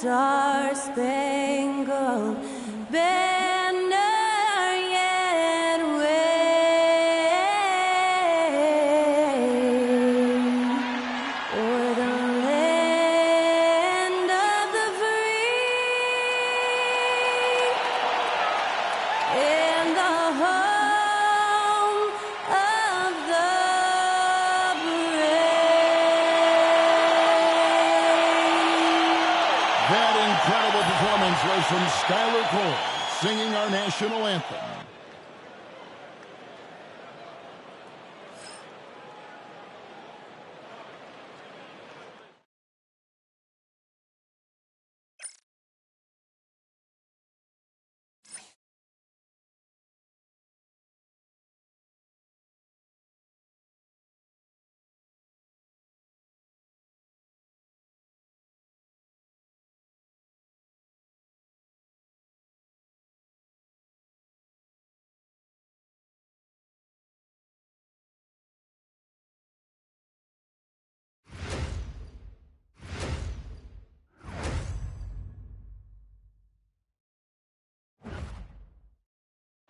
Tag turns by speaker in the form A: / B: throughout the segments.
A: star-spangled banner yet wave o'er the land of the free and the home of the brave.
B: That incredible performance was from Skylar Cole, singing our national anthem.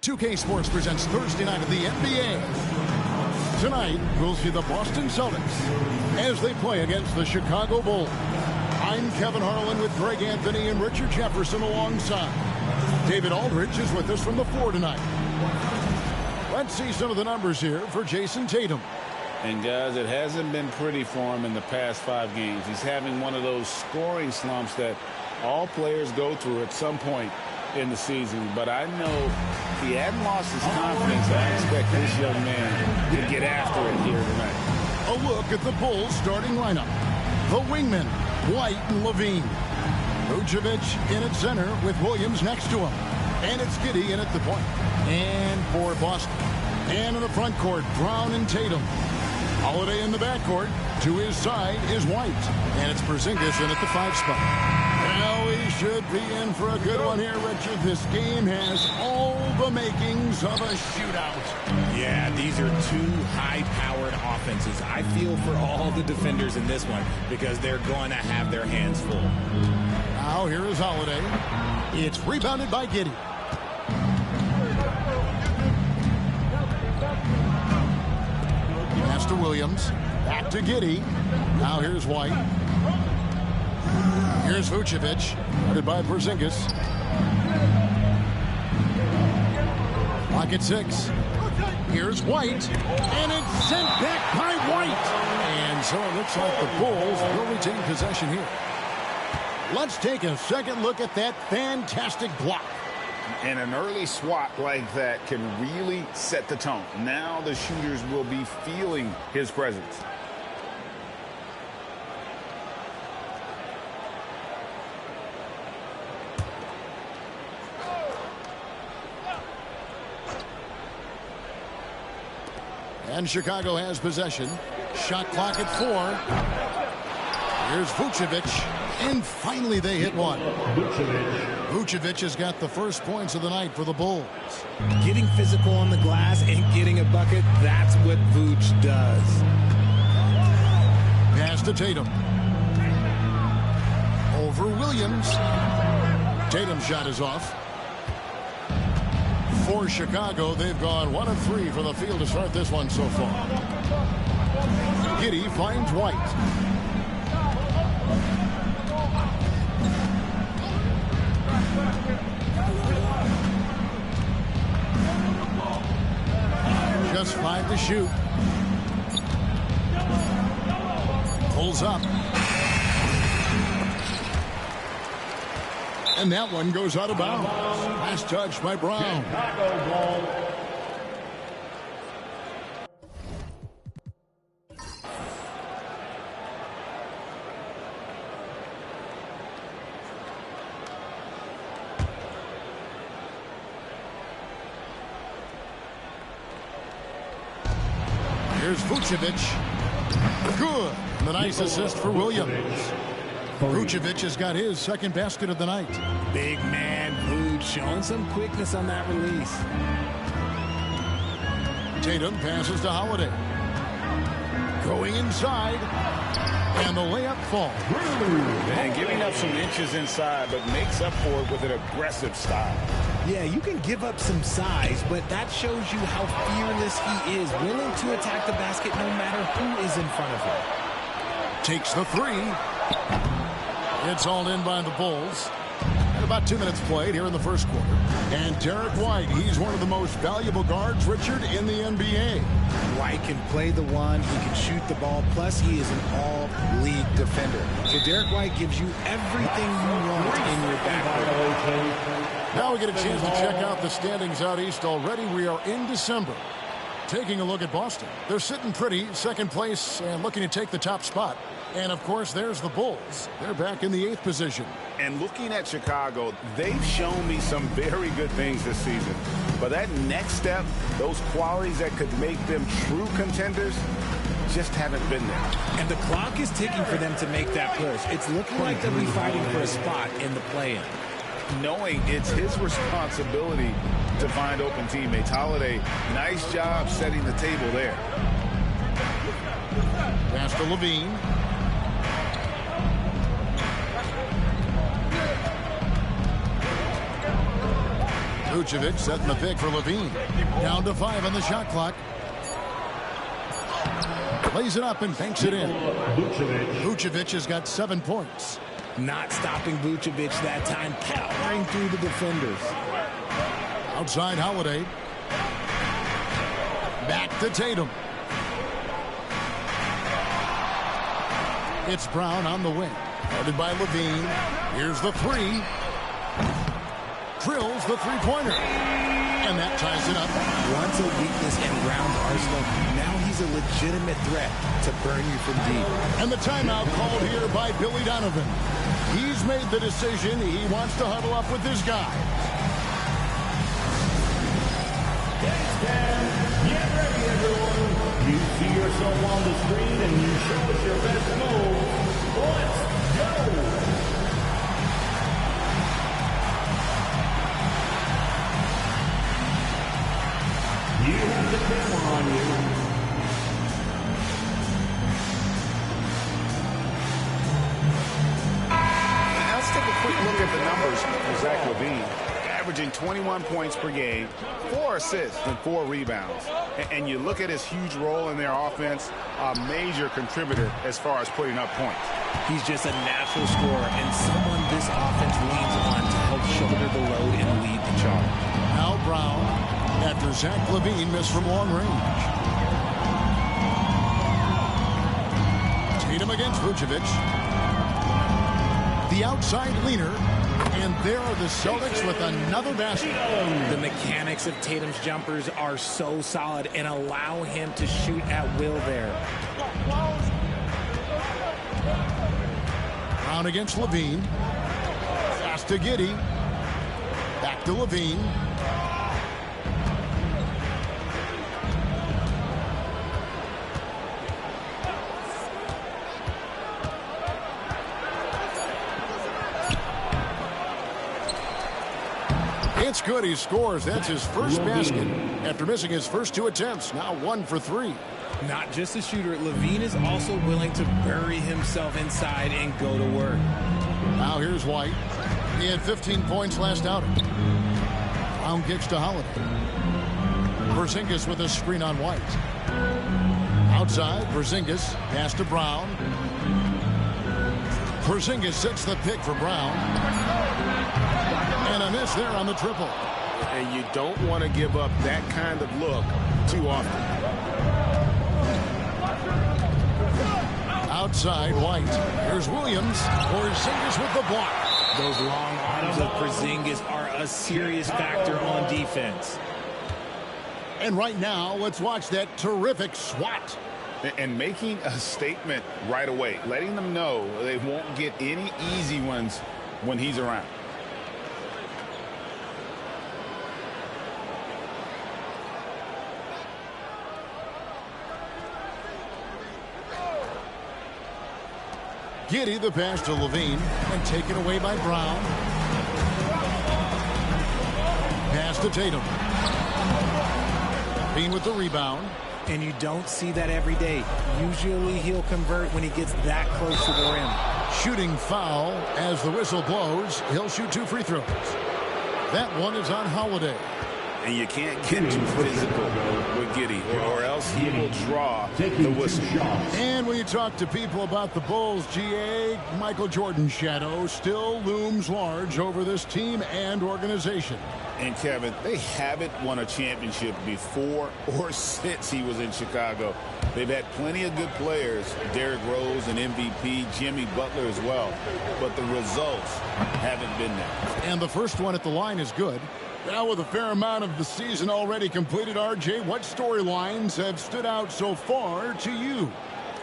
B: .2K Sports presents Thursday night of the NBA. Tonight, we'll see the Boston Celtics as they play against the Chicago Bulls. I'm Kevin Harlan with Greg Anthony and Richard Jefferson alongside. David Aldridge is with us from the floor tonight. Let's see some of the numbers here for Jason Tatum.
C: And guys, it hasn't been pretty for him in the past 5 games. He's having one of those scoring slumps that all players go through at some point in the season. But I know if he hadn't lost his confidence, I expect this young man to get after it here tonight.
B: A look at the Bulls starting lineup. The wingmen, White and Levine. Vucevic in at center with Williams next to him. And it's Giddey in at the point. And for Boston. And in the front court, Brown and Tatum. Holiday in the backcourt. To his side is White. And it's Porzingis in at the 5 spot. Well, we should be in for a good one here, Richard. This game has all the makings of a shootout.
D: Yeah, these are 2 high-powered offenses. I feel for all the defenders in this one because they're going to have their hands full.
B: Now here is Holiday. It's rebounded by Giddey. Pass to Williams. Back to Giddey. Now here's White. Here's Vucevic, guarded by Porzingis. Clock at 6. Here's White, and it's sent back by White. And so it looks like the Bulls will retain possession here. Let's take a second look at that fantastic block.
C: And an early swat like that can really set the tone. Now the shooters will be feeling his presence.
B: And Chicago has possession. Shot clock at 4. Here's Vucevic. And finally they hit one. Vucevic has got the first points of the night for the Bulls.
D: Getting physical on the glass and getting a bucket, that's what Vooch does.
B: Pass to Tatum. Over Williams. Tatum's shot is off. For Chicago, they've gone 1 of 3 from the field to start this one so far. Giddey finds White. Just 5 to shoot. Pulls up. And that one goes out of bounds. Last touch by Brown. Here's Vucevic. Good. The nice assist for Williams. Vucevic has got his second basket of the night.
D: Big man Vooch showing some quickness on that release.
B: Tatum passes to Holiday. Going inside. And the layup falls.
C: And giving up some inches inside, but makes up for it with an aggressive style.
D: Yeah, you can give up some size, but that shows you how fearless he is, willing to attack the basket no matter who is in front of him.
B: Takes the three. It's hauled in by the Bulls. And about 2 minutes played here in the first quarter. And Derek White, he's one of the most valuable guards, Richard, in the NBA.
D: White can play the one, he can shoot the ball, plus he is an all-league defender. So Derek White gives you everything you want in your backcourt.
B: Now we get a chance to check out the standings out east already. We are in December. Taking a look at Boston. They're sitting pretty, second place, and looking to take the top spot. And, of course, there's the Bulls. They're back in the 8th position.
C: And looking at Chicago, they've shown me some very good things this season. But that next step, those qualities that could make them true contenders, just haven't been there.
D: And the clock is ticking for them to make that push. It's looking like they'll be fighting for a spot in the play-in.
C: Knowing it's his responsibility to find open teammates. Holiday, nice job setting the table there.
B: Pass to Levine. Vucevic setting the pick for Levine. Down to 5 on the shot clock. Plays it up and banks it in. Vucevic has got 7 points.
D: Not stopping Vucevic that time, powering through the defenders.
B: Outside Holiday. Back to Tatum. It's Brown on the wing. Guarded by Levine. Here's the three. Drills the three-pointer. And that ties it up.
D: Once a weakness in Brown's arsenal, now he's a legitimate threat to burn you from deep.
B: And the timeout called here by Billy Donovan. He's made the decision. He wants to huddle up with his guy.
E: Get ready, everyone. You see yourself on the screen and you show us your best move. Let's go. You have the camera on you.
C: Now let's take a quick look at the numbers for Zach LaVine. Averaging 21 points per game, 4 assists and 4 rebounds. And you look at his huge role in their offense, a major contributor as far as putting up points.
D: He's just a natural scorer and someone this offense leans on to help shoulder the load and lead the charge.
B: Now Brown, after Zach LaVine missed from long range. Tatum against Vucevic. The outside leaner. And there are the Celtics with another basket.
D: The mechanics of Tatum's jumpers are so solid and allow him to shoot at will there.
B: Brown against Levine. Pass to Giddey. Back to Levine. It's good. He scores. That's his first basket after missing his first 2 attempts. Now 1 for 3.
D: Not just a shooter, LaVine is also willing to bury himself inside and go to work.
B: Now here's White. He had 15 points last outing. Brown kicks to Holiday. Porzingis with a screen on White. Outside, Porzingis. Pass to Brown. Porzingis sets the pick for Brown. And a miss there on the triple.
C: And you don't want to give up that kind of look too often.
B: Outside, White. Here's Williams. Porzingis with the block.
D: Those long arms of Porzingis are a serious factor on defense.
B: And right now, let's watch that terrific swat.
C: And making a statement right away, letting them know they won't get any easy ones when he's around.
B: Giddey the pass to Levine and taken away by Brown. Pass to Tatum. Levine with the rebound.
D: And you don't see that every day. Usually he'll convert when he gets that close to the rim.
B: Shooting foul as the whistle blows. He'll shoot 2 free throws. That one is on Holiday.
C: And you can't get too physical with Giddey, or else he will draw the whistle.
B: And when you talk to people about the Bulls, GA, Michael Jordan's shadow still looms large over this team and organization.
C: And Kevin, they haven't won a championship before or since he was in Chicago. They've had plenty of good players, Derrick Rose, an MVP, Jimmy Butler as well. But the results haven't been there.
B: And the first one at the line is good. Now with a fair amount of the season already completed, RJ, what storylines have stood out so far to you?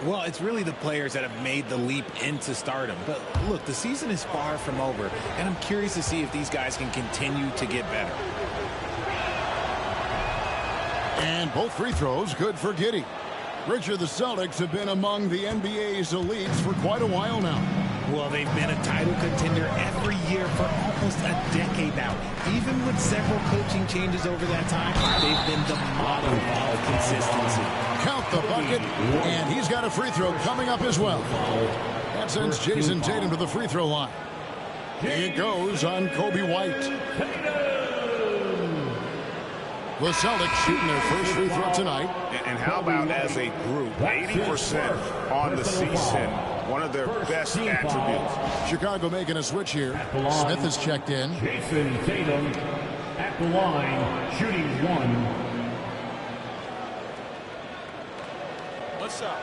D: Well, it's really the players that have made the leap into stardom. But look, the season is far from over, and I'm curious to see if these guys can continue to get better.
B: And both free throws good for Giddey. Richard, the Celtics have been among the NBA's elites for quite a while now.
D: Well, they've been a title contender every year for almost a decade now. Even with several coaching changes over that time, they've been the model of consistency.
B: Count the bucket, and he's got a free throw coming up as well. That sends Jason Tatum to the free throw line. Here it goes on Kobe White. The Celtics shooting their first free throw tonight.
C: And how about as a group, 80% on the season, one of their best attributes.
B: Chicago making a switch here. Smith has checked in.
E: Jason Tatum at the line, shooting 1.
F: What's up?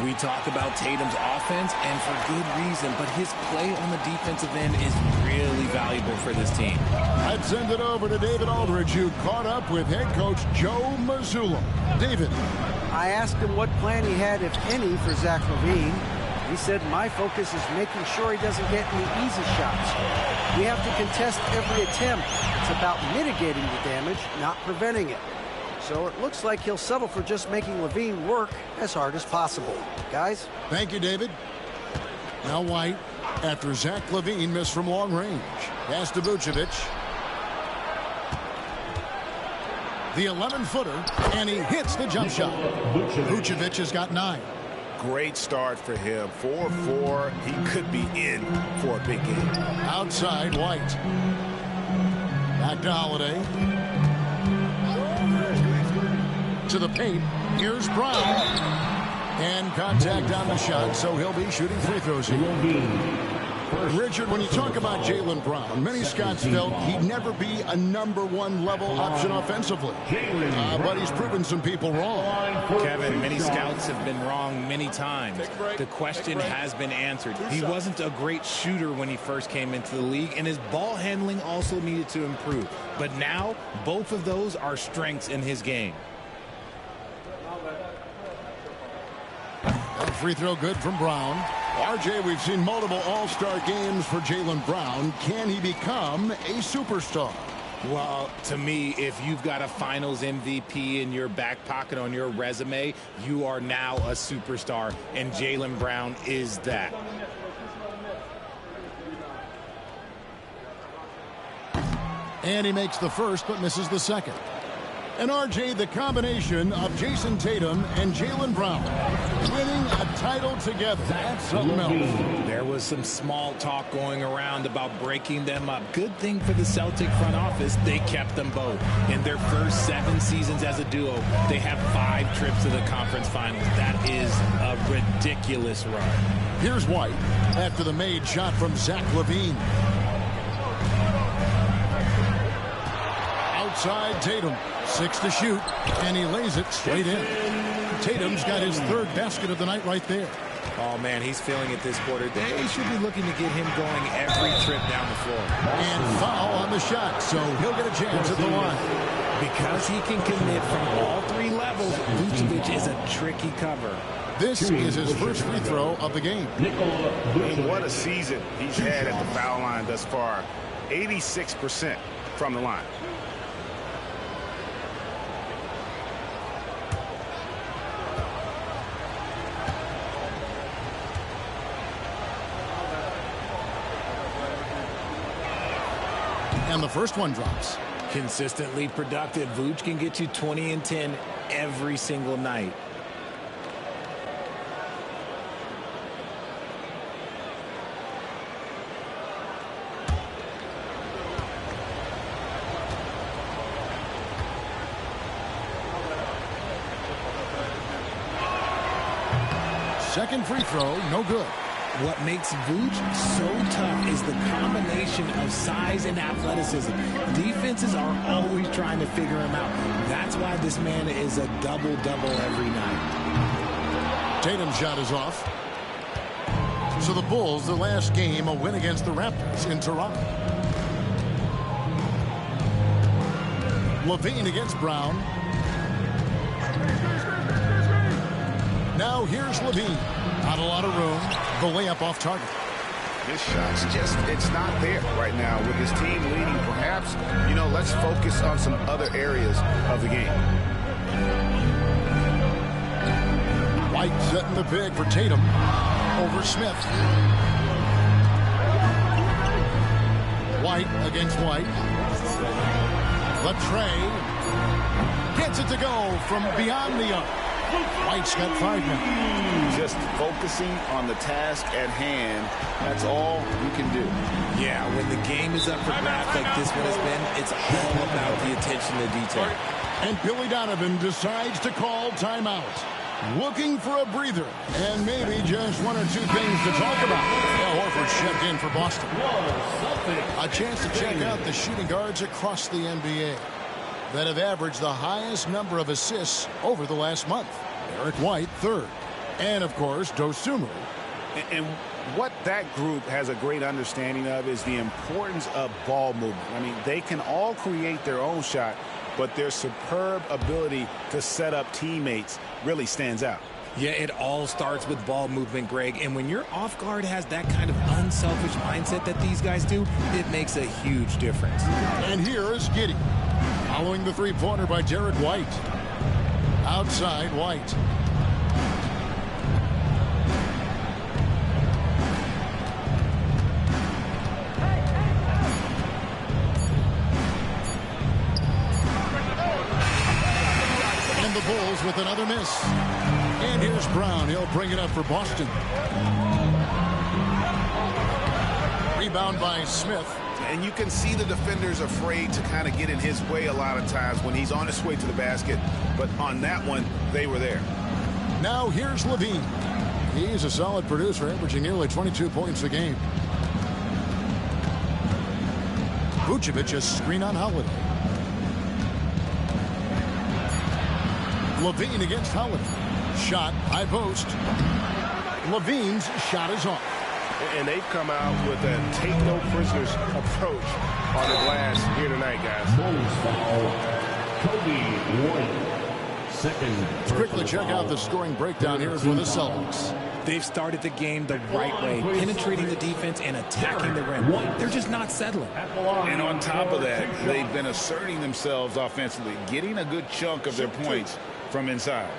D: We talk about Tatum's offense, and for good reason, but his play on the defensive end is really valuable for this team.
B: I'd send it over to David Aldridge, who caught up with head coach Joe Mazzulla. David.
G: I asked him what plan he had, if any, for Zach LaVine. He said, my focus is making sure he doesn't get any easy shots. We have to contest every attempt. It's about mitigating the damage, not preventing it. So it looks like he'll settle for just making LaVine work as hard as possible. Guys?
B: Thank you, David. Now White, after Zach LaVine missed from long range. Pass to Vucevic. The 11-footer, and he hits the jump shot. Vucevic has got 9.
C: Great start for him. 4-4. He could be in for a big game.
B: Outside, White. Back to Holiday. To the paint. Here's Brown. And contact on the shot, so he'll be shooting free throws here. Richard, when you talk about Jaylen Brown, many scouts felt he'd never be a #1 level option offensively. But he's proven some people wrong.
D: Kevin, many scouts have been wrong many times. The question has been answered. He wasn't a great shooter when he first came into the league, and his ball handling also needed to improve. But now, both of those are strengths in his game.
B: That free throw good from Brown. RJ, we've seen multiple all-star games for Jaylen Brown. Can he become a superstar?
D: Well, to me, if you've got a finals MVP in your back pocket on your resume, you are now a superstar, and Jaylen Brown is that.
B: And he makes the first but misses the second. And RJ, the combination of Jason Tatum and Jaylen Brown winning a title together. That's something else.
D: There was some small talk going around about breaking them up. Good thing for the Celtic front office, they kept them both. In their first 7 seasons as a duo, they have 5 trips to the conference finals. That is a ridiculous run.
B: Here's White after the made shot from Zach LaVine. Outside Tatum. 6 to shoot, and he lays it straight in. Tatum's got his 3rd basket of the night right there.
D: Oh, man, he's feeling it this quarter. They should be looking to get him going every trip down the floor.
B: And foul on the shot, so he'll get a chance at the line.
D: Because he can commit from all 3 levels, Vucevic is a tricky cover.
B: This is his first free throw of the game.
C: And what a season he's had at the foul line thus far. 86% from the line.
B: And the first one drops.
D: Consistently productive. Vooch can get you 20 and 10 every single night.
B: Second free throw, no good.
D: What makes Vooch so tough is the combination of size and athleticism. Defenses are always trying to figure him out. That's why this man is a double-double every night.
B: Tatum's shot is off. So the Bulls, their last game, a win against the Raptors in Toronto. Levine against Brown. Now here's Levine. Not a lot of room. The layup off target.
H: His shot's just, it's not there right now with his team leading. Perhaps, you know, let's focus on some other areas of the game.
B: White setting the pick for Tatum. Over Smith. White against White. Latrey gets it to go from beyond the arc. White's got 5 minutes.
C: Just focusing on the task at hand. That's all you can do.
D: Yeah, when the game is up for grabs like this one has been, it's all about the attention to detail.
B: And Billy Donovan decides to call timeout. Looking for a breather and maybe just one or two things to talk about. Al Horford checked in for Boston. A chance to check out the shooting guards across the NBA that have averaged the highest number of assists over the last month. Derek White, third. And, of course, Dosunmu.
C: And what that group has a great understanding of is the importance of ball movement. I mean, they can all create their own shot, but their superb ability to set up teammates really stands out.
D: Yeah, it all starts with ball movement, Greg. And when your off guard has that kind of unselfish mindset that these guys do, it makes a huge difference.
B: And here is Giddey. Following the three-pointer by Derek White. Outside, White. And the Bulls with another miss. And here's Brown. He'll bring it up for Boston. Rebound by Smith.
H: And you can see the defenders afraid to kind of get in his way a lot of times when he's on his way to the basket. But on that one, they were there.
B: Now here's Levine. He's a solid producer, averaging nearly 22 points a game. Vucevic a screen on Holiday. Levine against Holiday. Shot, high post. Levine's shot is off.
E: And they've come out with a take-no-prisoners approach on the glass here tonight, guys.
F: Kobe White, second.
B: Let's quickly check out the scoring breakdown here for the Celtics.
D: They've started the game the right way, penetrating the defense and attacking the rim. They're just not settling.
C: And on top of that, they've been asserting themselves offensively, getting a good chunk of their points from inside.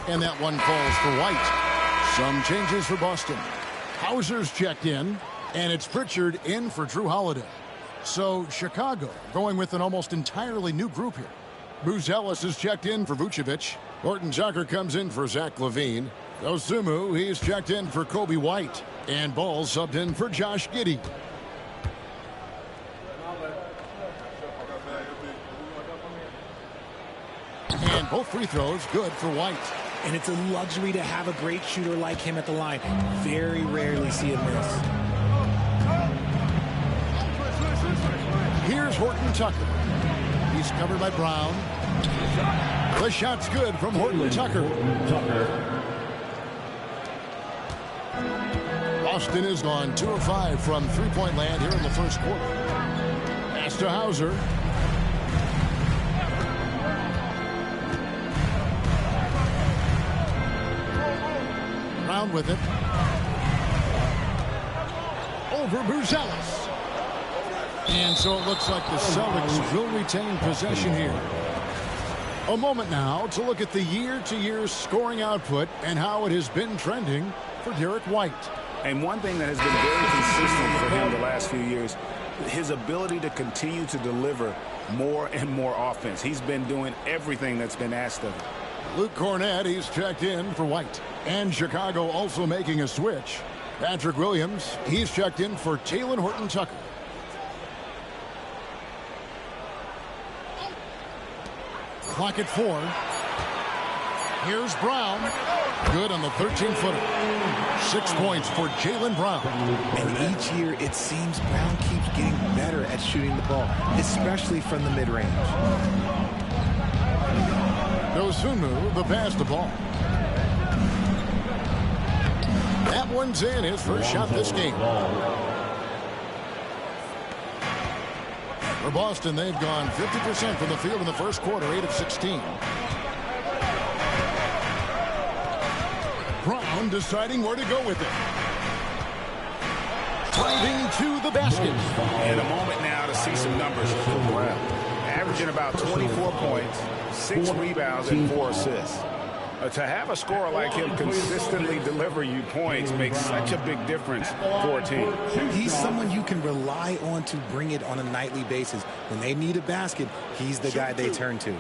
B: And that one falls for White. Some changes for Boston. Hauser's checked in, and it's Pritchard in for Drew Holiday. So Chicago going with an almost entirely new group here. Bruce Ellis is checked in for Vucevic. Horton Tucker comes in for Zach Levine. Dosunmu, he's checked in for Kobe White. And Ball subbed in for Josh Giddey. And both free throws good for White.
D: And it's a luxury to have a great shooter like him at the line. Very rarely see him miss.
B: Here's Horton Tucker. He's covered by Brown. The shot's good from Horton Tucker. Boston is on 2 of 5 from three-point land here in the first quarter. Pass to Hauser. Brown with it. Over Bruce Ellis. And so it looks like the Celtics will retain possession here. A moment now to look at the year-to-year scoring output and how it has been trending for Derek White.
C: And one thing that has been very consistent for him the last few years, his ability to continue to deliver more and more offense. He's been doing everything that's been asked of him.
B: Luke Cornett, he's checked in for White. And Chicago also making a switch. Patrick Williams, he's checked in for Talen Horton-Tucker. Clock at 4. Here's Brown. Good on the 13-footer. 6 points for Jaylen Brown.
D: And each year, it seems Brown keeps getting better at shooting the ball, especially from the mid-range.
B: Dosunmu, the pass to ball. That one's in, his first shot this game. For Boston, they've gone 50% from the field in the first quarter, 8 of 16. Brown deciding where to go with it. Driving to the basket.
C: And a moment now to see some numbers for Brown. Averaging about 24 points, 6 rebounds, and 4 assists. To have a scorer like him consistently deliver you points makes such a big difference for a team.
D: He's someone you can rely on to bring it on a nightly basis. When they need a basket, he's the guy they turn to.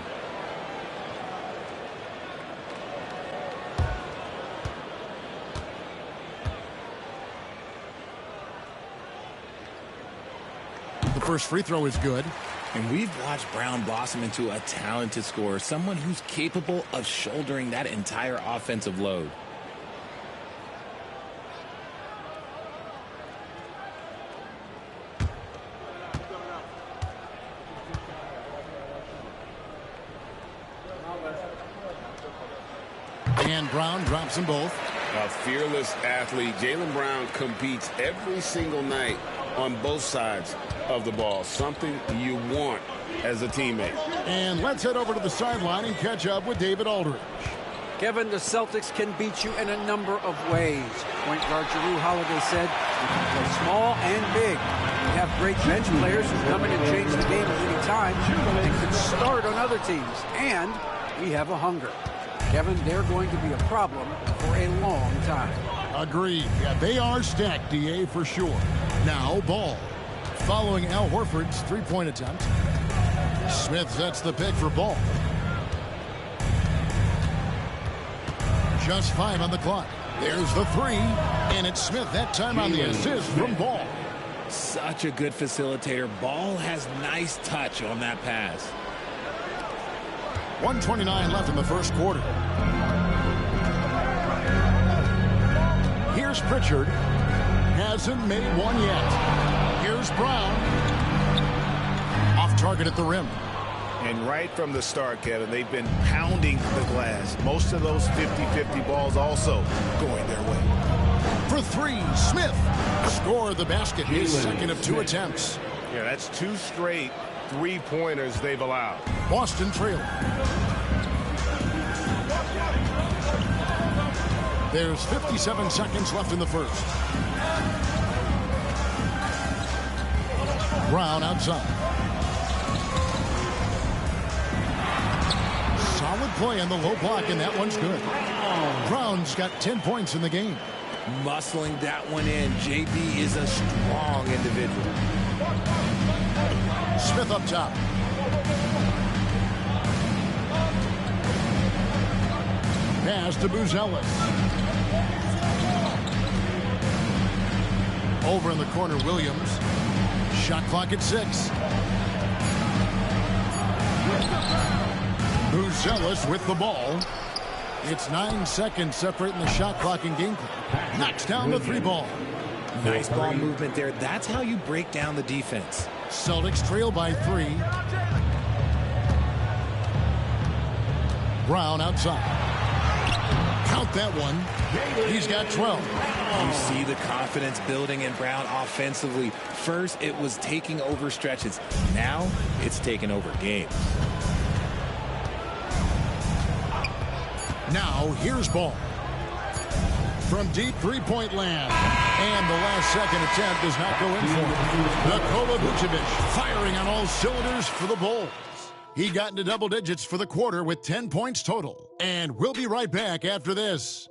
B: The first free throw is good.
D: And we've watched Brown blossom into a talented scorer, someone who's capable of shouldering that entire offensive load.
B: And Brown drops them both.
I: A fearless athlete. Jaylen Brown competes every single night on both sides of the ball. Something you want as a teammate.
B: And let's head over to the sideline and catch up with David Aldridge.
G: Kevin, the Celtics can beat you in a number of ways. Point guard Jrue Holiday said, "You can play small and big. We have great bench players who come in and change the game at any time and can start on other teams. And we have a hunger." Kevin, they're going to be a problem for a long time.
B: Agreed. Yeah, they are stacked, DA, for sure. Now, ball. Following Al Horford's three-point attempt. Smith sets the pick for Ball. Just 5 on the clock. There's the 3. And it's Smith that time on the assist from Ball.
D: Such a good facilitator. Ball has nice touch on that pass.
B: 1:29 left in the first quarter. Here's Pritchard. Hasn't made one yet. Here's Brown. Off target at the rim.
C: And right from the start, Kevin, they've been pounding the glass. Most of those 50-50 balls also going their way.
B: For 3, Smith. Score the basket. His second of 2 attempts.
E: Yeah, that's 2 straight three-pointers they've allowed.
B: Boston trailing. There's 57 seconds left in the first. Brown outside. Solid play on the low block, and that one's good. Brown's got 10 points in the game.
D: Muscling that one in. JB is a strong individual.
B: Smith up top. Pass to Buzelis. Over in the corner, Williams. Shot clock at 6. Buzelis with the ball. It's 9 seconds separating the shot clock and game clock. Knocks down the 3 ball.
D: Nice ball movement there. That's how you break down the defense.
B: Celtics trail by 3. Brown outside. Count that one. He's got 12.
D: You see the confidence building in Brown offensively. First, it was taking over stretches. Now, it's taking over games.
B: Now, here's Ball. From deep three-point land. And the last-second attempt does not go in for him. Nikola Vucevic firing on all cylinders for the Bulls. He got into double digits for the quarter with 10 points total. And we'll be right back after this.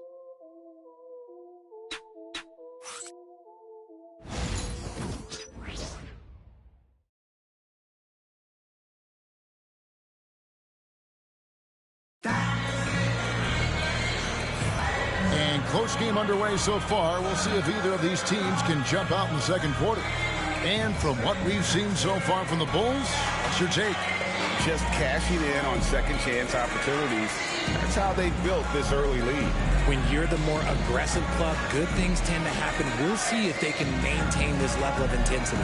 B: And close game underway so far. We'll see if either of these teams can jump out in the second quarter. And from what we've seen so far from the Bulls, what's your take?
H: Just cashing in on second chance opportunities. That's how they built this early lead.
D: When you're the more aggressive club, good things tend to happen. We'll see if they can maintain this level of intensity.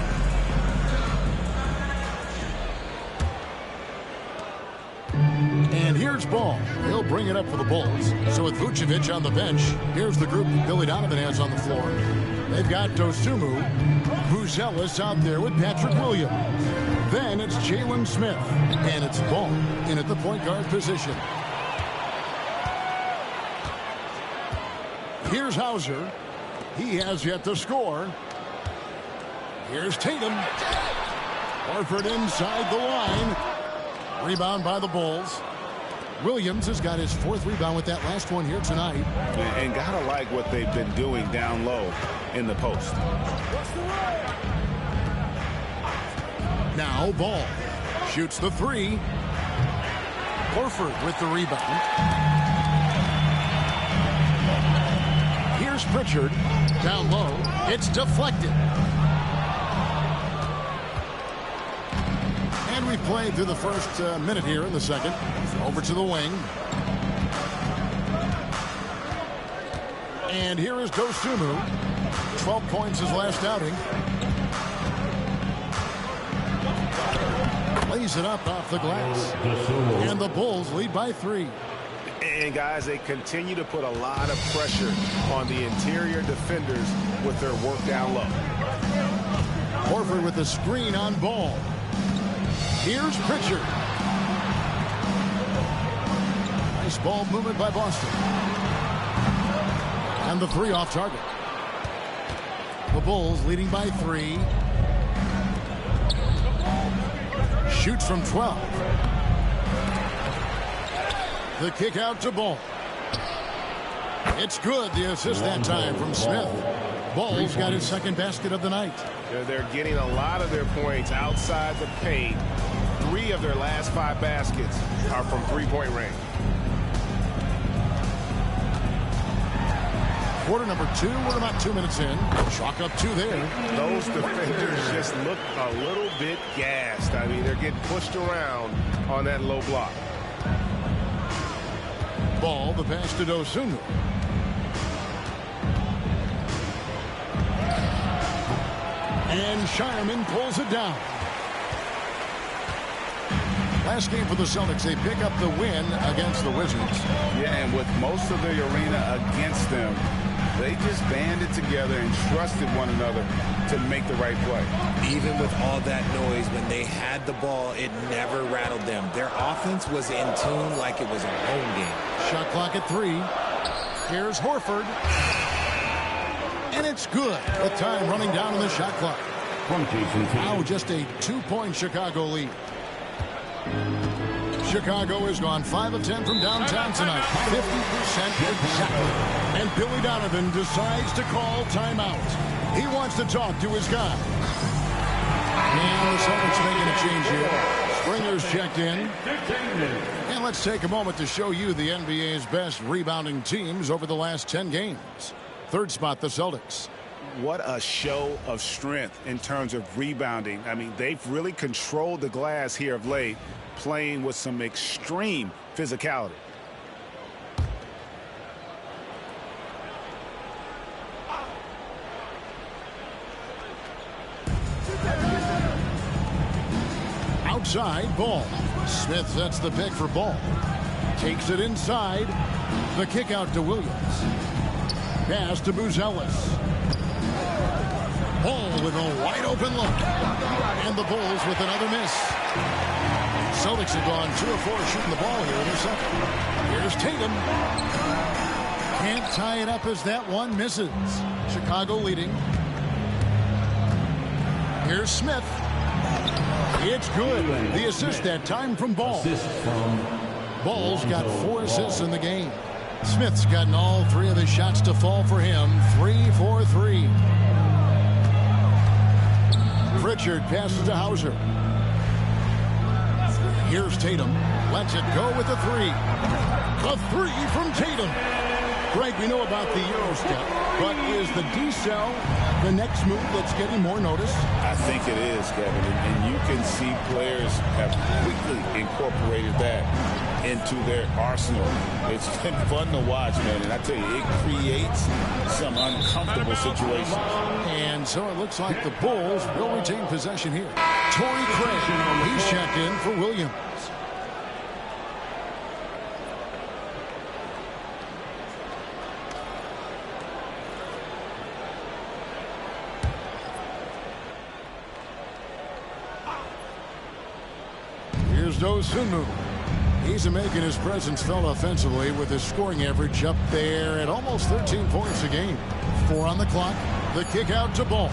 B: And here's Ball. He'll bring it up for the Bulls. So with Vucevic on the bench, here's the group Billy Donovan has on the floor. They've got Dosunmu, Vucevic out there with Patrick Williams. Then it's Jalen Smith, and it's Ball in at the point guard position. Here's Hauser. He has yet to score. Here's Tatum. Horford inside the line. Rebound by the Bulls. Williams has got his fourth rebound with that last one here tonight.
H: And gotta like what they've been doing down low in the post.
B: Now Ball shoots the three. Horford with the rebound. Here's Pritchard. Down low. It's deflected. And we played through the first minute here in the second. Over to the wing. And here is Dosunmu. 12 points his last outing. Lays it up off the glass. And the Bulls lead by 3.
H: And guys, they continue to put a lot of pressure on the interior defenders with their work down low.
B: Horford with the screen on Ball. Here's Pritchard. Nice ball movement by Boston. And the three off target. The Bulls leading by 3. Shoots from 12. The kick out to Ball. It's good. The assist that time from Smith. Ball's got his second basket of the night.
H: They're getting a lot of their points outside the paint. 3 of their last 5 baskets are from three-point range.
B: Quarter number 2. We're about 2 minutes in. Chalk up 2 there.
H: Those defenders just look a little bit gassed. I mean, they're getting pushed around on that low block.
B: Ball, the pass to Dosunmu. And Shireman pulls it down. Last game for the Celtics, they pick up the win against the Wizards.
H: Yeah, and with most of the arena against them, they just banded together and trusted one another to make the right play.
D: Even with all that noise, when they had the ball, it never rattled them. Their offense was in tune like it was a home game.
B: Shot clock at 3. Here's Horford. And it's good. The time running down on the shot clock. Now just a 2-point Chicago lead. Chicago has gone 5 of 10 from downtown tonight. 50% exactly. And Billy Donovan decides to call timeout. He wants to talk to his guy. And the Celtics making a change here. Springer's checked in. And let's take a moment to show you the NBA's best rebounding teams over the last 10 games. Third spot, the Celtics.
H: What a show of strength in terms of rebounding. I mean, they've really controlled the glass here of late, playing with some extreme physicality.
B: Outside, Ball. Smith sets the pick for Ball. Takes it inside. The kick out to Williams. Pass to Vucevic. Ball with a wide open look. And the Bulls with another miss. Celtics have gone 2 of 4 shooting the ball here in the second. Here's Tatum. Can't tie it up as that one misses. Chicago leading. Here's Smith. It's good. The assist that time from Ball. Ball's got 4 assists in the game. Smith's gotten all 3 of his shots to fall for him. 3 for 3. Pritchard passes to Hauser. Here's Tatum. Lets it go with a 3. A 3 from Tatum. Greg, we know about the Euro step, but is the decel the next move that's getting more notice?
C: I think it is, Kevin, and you can see players have quickly incorporated that into their arsenal. It's been fun to watch, man, and I tell you, it creates some uncomfortable situations.
B: And so it looks like the Bulls will retain possession here. Torrey Craig, he's checked in for Williams. Here's Dosunmu. He's making his presence felt offensively with his scoring average up there at almost 13 points a game. 4 on the clock. The kick out to Ball.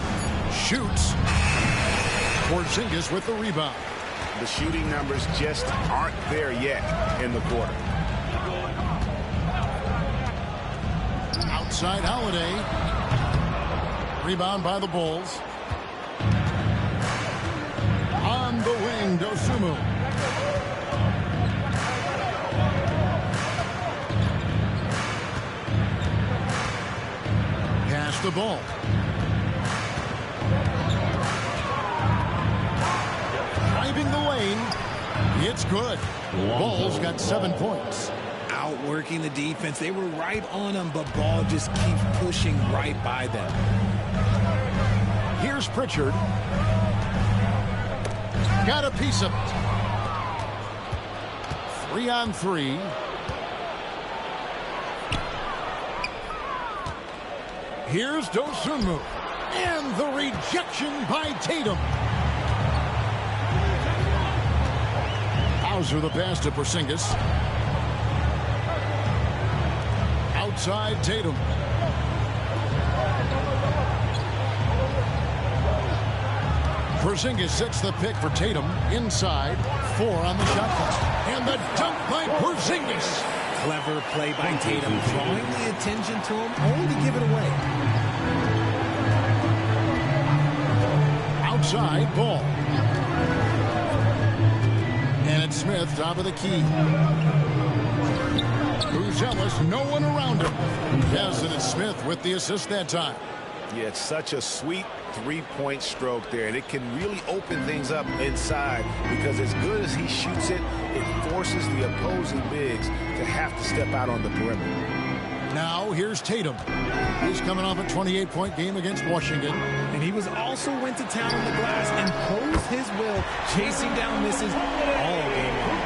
B: Shoots. Porzingis with the rebound.
H: The shooting numbers just aren't there yet in the quarter.
B: Outside Holiday. Rebound by the Bulls. On the wing, Dosunmu. Pass the ball. Driving the lane. It's good. Ball's got 7 points.
D: Outworking the defense. They were right on him, but Ball just keeps pushing right by them.
B: Here's Pritchard. Got a piece of it. 3 on 3. Here's Dosunmu. And the rejection by Tatum. Hauser the pass to Porzingis. Outside Tatum. Porzingis sets the pick for Tatum. Inside. 4 on the shot clock. And the dunk by Porzingis.
D: Clever play by Tatum, drawing the attention to him, only to give it away.
B: Outside Ball. And it's Smith, top of the key. Buzelis, no one around him. Yes, and it's Smith with the assist that time.
H: Yeah, it's such a sweet 3-point stroke there, and it can really open things up inside because as good as he shoots it, it forces the opposing bigs to have to step out on the perimeter.
B: Now here's Tatum. He's coming off a 28-point game against Washington.
D: And he was also went to town on the glass and posed his will, chasing down misses all game long.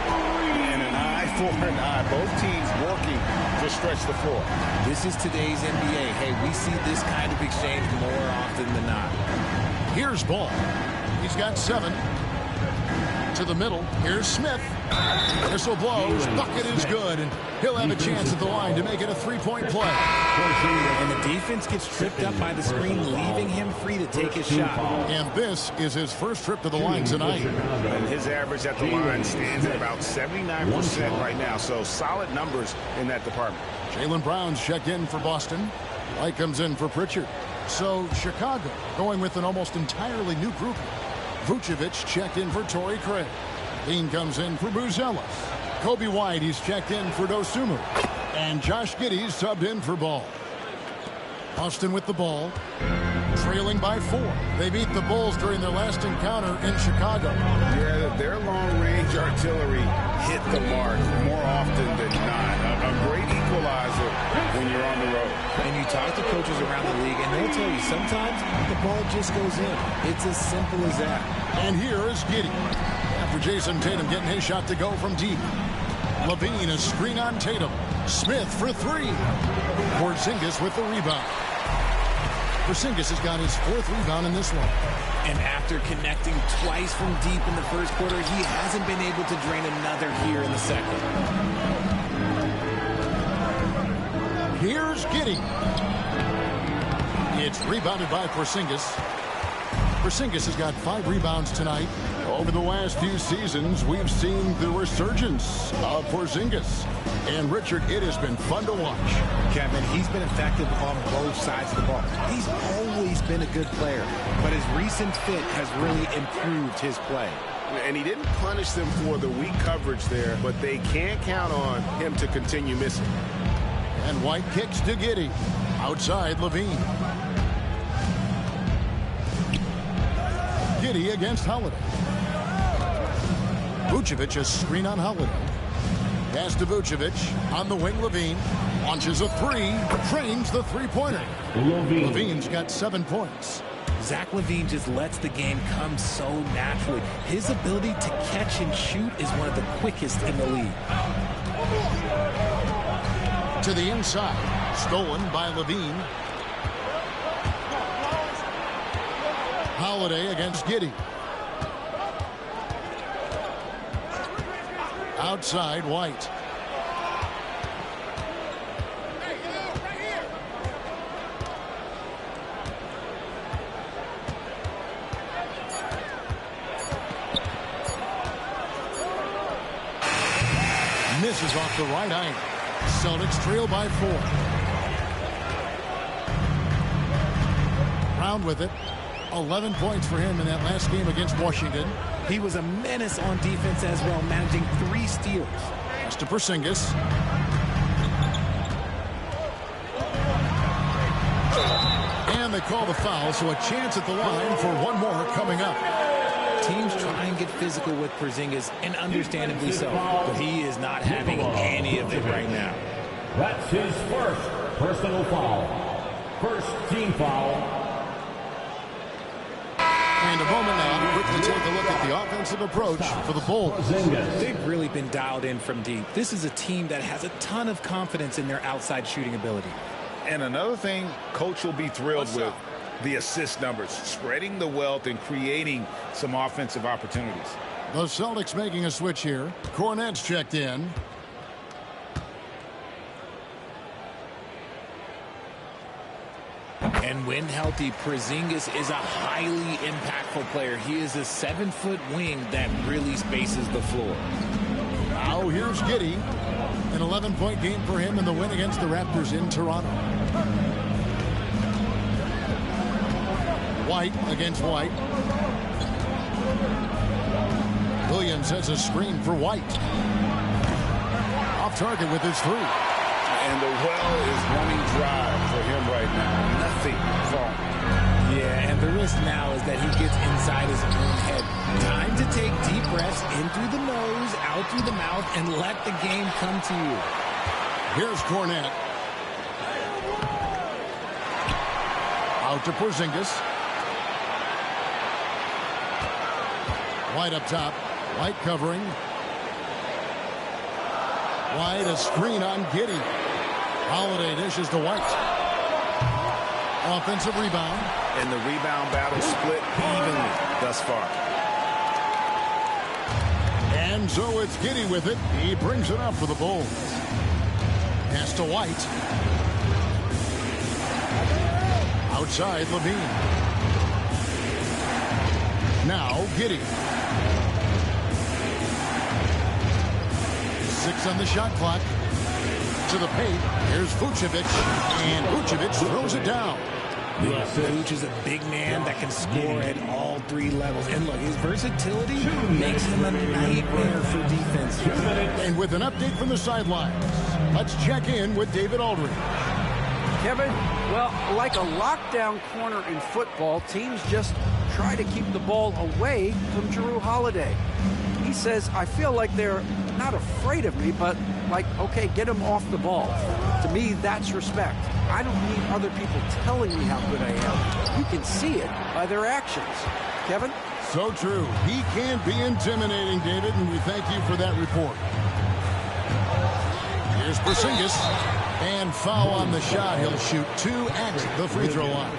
H: And an eye for an eye. Both teams working to stretch the floor.
D: This is today's NBA. Hey, we see this kind of exchange more often than not.
B: Here's Ball. He's got 7. To the middle. Here's Smith. Whistle blows. Bucket is good. And he'll have a chance at the line to make it a 3-point play.
D: And the defense gets tripped up by the screen, leaving him free to take his shot.
B: And this is his first trip to the line tonight.
H: And his average at the line stands at about 79% right now. So solid numbers in that department.
B: Jaylen Brown's checked in for Boston. White comes in for Pritchard. So Chicago going with an almost entirely new group. Vucevic checked in for Torrey Craig. Dean comes in for Buzelis. Kobe White, he's checked in for Dosunmu. And Josh Giddey's subbed in for Ball. Boston with the ball. Trailing by 4. They beat the Bulls during their last encounter in Chicago.
H: Yeah, their long-range artillery hit the mark more often than not. A great equalizer when you're on the road.
D: And you talk to coaches around the league, and they'll tell you sometimes the ball just goes in. It's as simple as that.
B: And here is Giddey. After Jason Tatum getting his shot to go from deep. Levine, a screen on Tatum. Smith for 3. Porzingis with the rebound. Porzingis has got his 4th rebound in this one.
D: And after connecting twice from deep in the first quarter, he hasn't been able to drain another here in the second. Here's
B: Giddey. It's rebounded by Porzingis. Porzingis has got 5 rebounds tonight. Over the last few seasons, we've seen the resurgence of Porzingis. And, Richard, it has been fun to watch.
D: Kevin, he's been effective on both sides of the ball. He's always been a good player, but his recent fit has really improved his play.
H: And he didn't punish them for the weak coverage there, but they can't count on him to continue missing.
B: And White kicks to Giddey. Outside, Levine. Giddey against Holiday. Vucevic a screen on Holiday. Pass to Vucevic on the wing. Levine launches a 3, trains the three-pointer. Levine's got 7 points.
D: Zach LaVine just lets the game come so naturally. His ability to catch and shoot is one of the quickest in the league.
B: To the inside, stolen by Levine. Holiday against Giddey. Outside, White. Misses off the right eye. Celtics trail by 4. Round with it. 11 points for him in that last game against Washington.
D: He was a menace on defense as well, managing 3 steals.
B: Pass to Porzingis. And they call the foul, so a chance at the line for one more coming up.
D: Teams try and get physical with Porzingis, and understandably so, but he is not having any of it right now.
E: That's his first personal foul. First team foul.
B: And a moment now to quickly take a look at the offensive approach for the Bulls.
D: They've really been dialed in from deep. This is a team that has a ton of confidence in their outside shooting ability.
C: And another thing Coach will be thrilled with, the assist numbers, spreading the wealth and creating some offensive opportunities.
B: The Celtics making a switch here. Cornette's checked in.
D: And when healthy, Porzingis is a highly impactful player. He is a 7-foot wing that really spaces the floor.
B: Now here's Giddey. An 11-point game for him in the win against the Raptors in Toronto. White against White. Williams has a screen for White. Off target with his 3.
C: And the well is running dry for him right now. Nothing falling.
D: Yeah, and the risk now is that he gets inside his own head. Time to take deep breaths in through the nose, out through the mouth, and let the game come to you.
B: Here's Cornette. Out to Porzingis. White up top. White covering. White a screen on Giddey. Holiday dishes to White. Offensive rebound.
H: And the rebound battle split evenly thus far.
B: And so it's Giddey with it. He brings it up for the Bulls. Pass to White. Outside, Levine. Now Giddey. 6 on the shot clock. To the paint. Here's Vucevic. And Vucevic throws it down.
D: Vuce is a big man that can score at all 3 levels. And look, his versatility makes him a nightmare for defense.
B: And with an update from the sidelines, let's check in with David Aldridge.
G: Kevin, well, like a lockdown corner in football, teams just try to keep the ball away from Jrue Holiday. He says, I feel like they're not afraid of me, but like, okay, get him off the ball. To me, that's respect. I don't need other people telling me how good I am. You can see it by their actions. Kevin?
B: So true. He can be intimidating, David, and we thank you for that report. Here's Porzingis. And foul on the shot. He'll shoot 2 at the free throw line.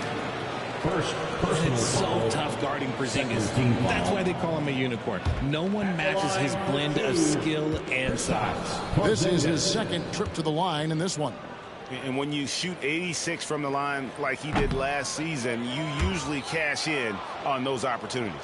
D: It's so tough guarding Porzingis. That's why they call him a unicorn. No one matches his blend of skill and size.
B: This is his 2nd trip to the line in this one.
H: And when you shoot 86 from the line like he did last season, you usually cash in on those opportunities.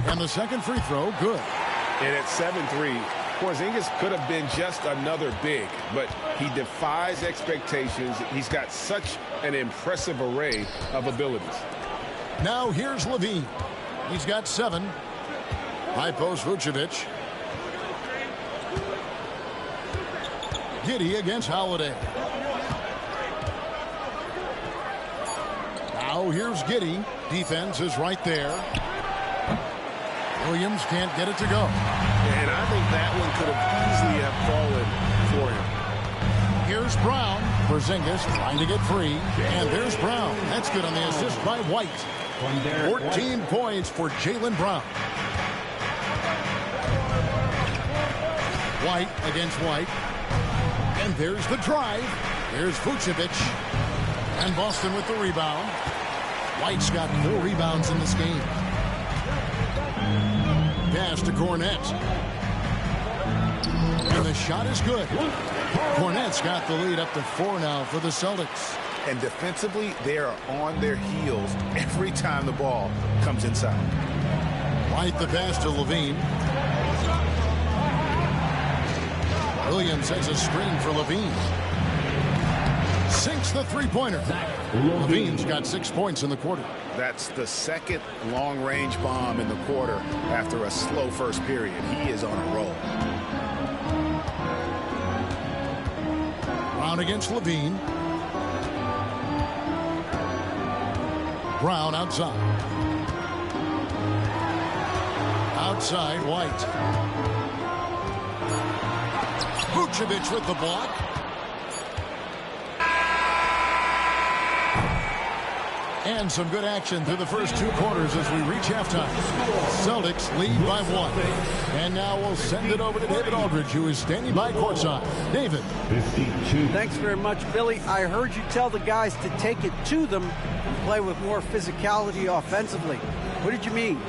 B: And the second free throw, good.
I: And at 7-3, Porzingis could have been just another big, but he defies expectations. He's got such an impressive array of abilities.
B: Now here's Levine. He's got 7. High post Vucevic. Giddey against Holiday. Now here's Giddey. Defense is right there. Williams can't get it to go.
H: And I think that one could have easily have fallen for him.
B: Here's Brown. Porzingis trying to get free. And there's Brown. That's good on the assist by White. 14 points for Jaylen Brown. White against White. And there's the drive. There's Vucevic. And Boston with the rebound. White's got 4 rebounds in this game. Pass to Cornette. And the shot is good. Cornette's got the lead up to 4 now for the Celtics.
H: And defensively, they are on their heels every time the ball comes inside.
B: White the pass to Levine. Williams has a screen for Levine. Sinks the three-pointer. Levine's got 6 points in the quarter.
H: That's the second long-range bomb in the quarter after a slow first period. He is on a roll.
B: Brown against Levine. Brown outside. Outside, White. Vucevic with the block. And some good action through the first 2 quarters as we reach halftime. Celtics lead by 1. And now we'll send it over to David Aldridge, who is standing by courtside. David.
G: Thanks very much, Billy. I heard you tell the guys to take it to them and play with more physicality offensively. What did you mean?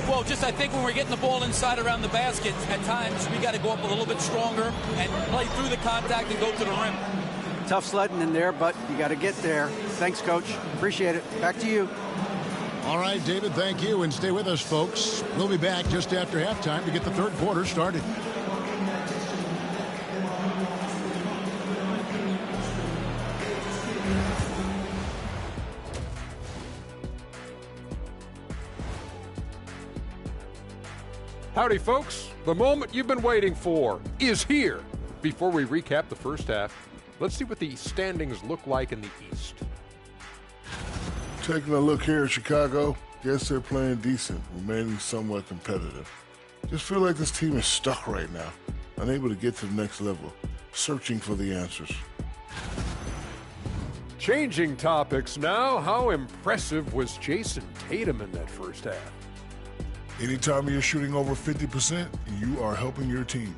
J: Well, just I think when we're getting the ball inside around the basket, at times we got to go up a little bit stronger and play through the contact and go to the rim.
G: Tough sledding in there, but you got to get there. Thanks, Coach. Appreciate it. Back to you.
B: All right, David, thank you. And stay with us, folks. We'll be back just after halftime to get the third quarter started.
K: Howdy, folks. The moment you've been waiting for is here. Before we recap the first half, let's see what the standings look like in the East.
L: Taking a look here at Chicago, guess they're playing decent, remaining somewhat competitive. Just feel like this team is stuck right now, unable to get to the next level, searching for the answers.
K: Changing topics now, how impressive was Jason Tatum in that first half?
L: Anytime you're shooting over 50%, you are helping your team.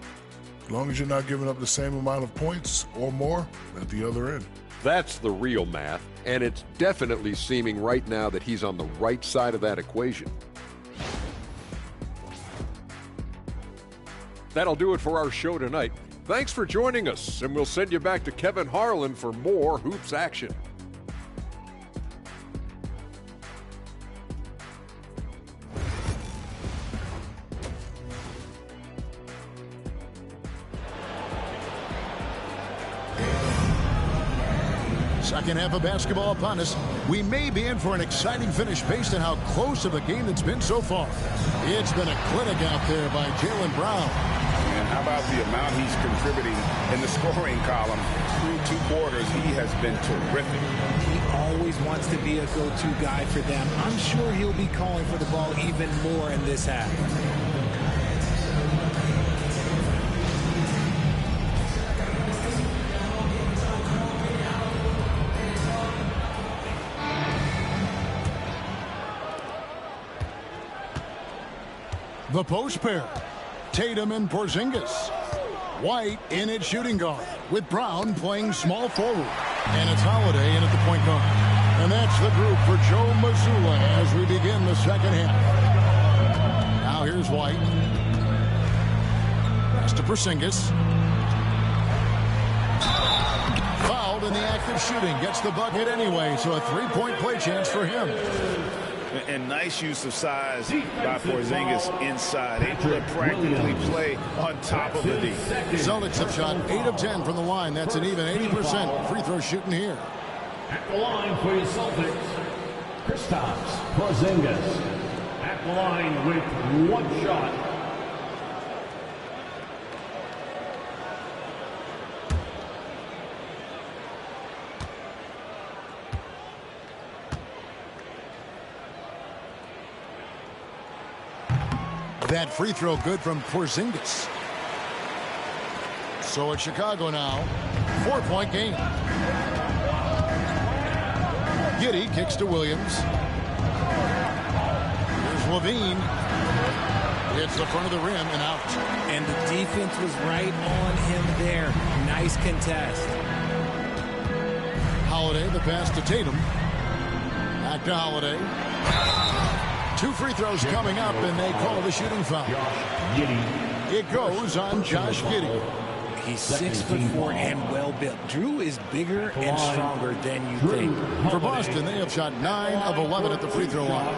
L: As long as you're not giving up the same amount of points or more at the other end.
K: That's the real math, and it's definitely seeming right now that he's on the right side of that equation. That'll do it for our show tonight. Thanks for joining us, and we'll send you back to Kevin Harlan for more Hoops action.
B: Second half of basketball upon us. We may be in for an exciting finish based on how close of a game it's been so far. It's been a clinic out there by Jaylen Brown.
I: And how about the amount he's contributing in the scoring column? Through 2 quarters, he has been terrific.
D: He always wants to be a go-to guy for them. I'm sure he'll be calling for the ball even more in this half.
B: The post pair. Tatum and Porzingis. White in at shooting guard with Brown playing small forward. And it's Holiday in at the point guard. And that's the group for Joe Mazzulla as we begin the second half. Now here's White. Pass to Porzingis. Fouled in the act of shooting. Gets the bucket anyway, so a three-point play chance for him.
H: And nice use of size by Porzingis inside. Able to practically play on top of the D.
B: Celtics have shot 8 of 10 from the line. That's an even 80% free throw shooting here.
E: At the line for your Celtics, Kristaps Porzingis. At the line with one shot.
B: That free throw good from Porzingis. So it's Chicago now. 4-point game. Giddey kicks to Williams. Here's Levine. Hits the front of the rim and out.
D: And the defense was right on him there. Nice contest.
B: Holiday, the pass to Tatum. Back to Holiday. 2 free throws coming up, and they call the shooting foul. It goes on Josh Giddey.
D: He's 6'4" and well built. Drew is bigger and stronger than you think.
B: For Boston, they have shot 9 of 11 at the free throw line.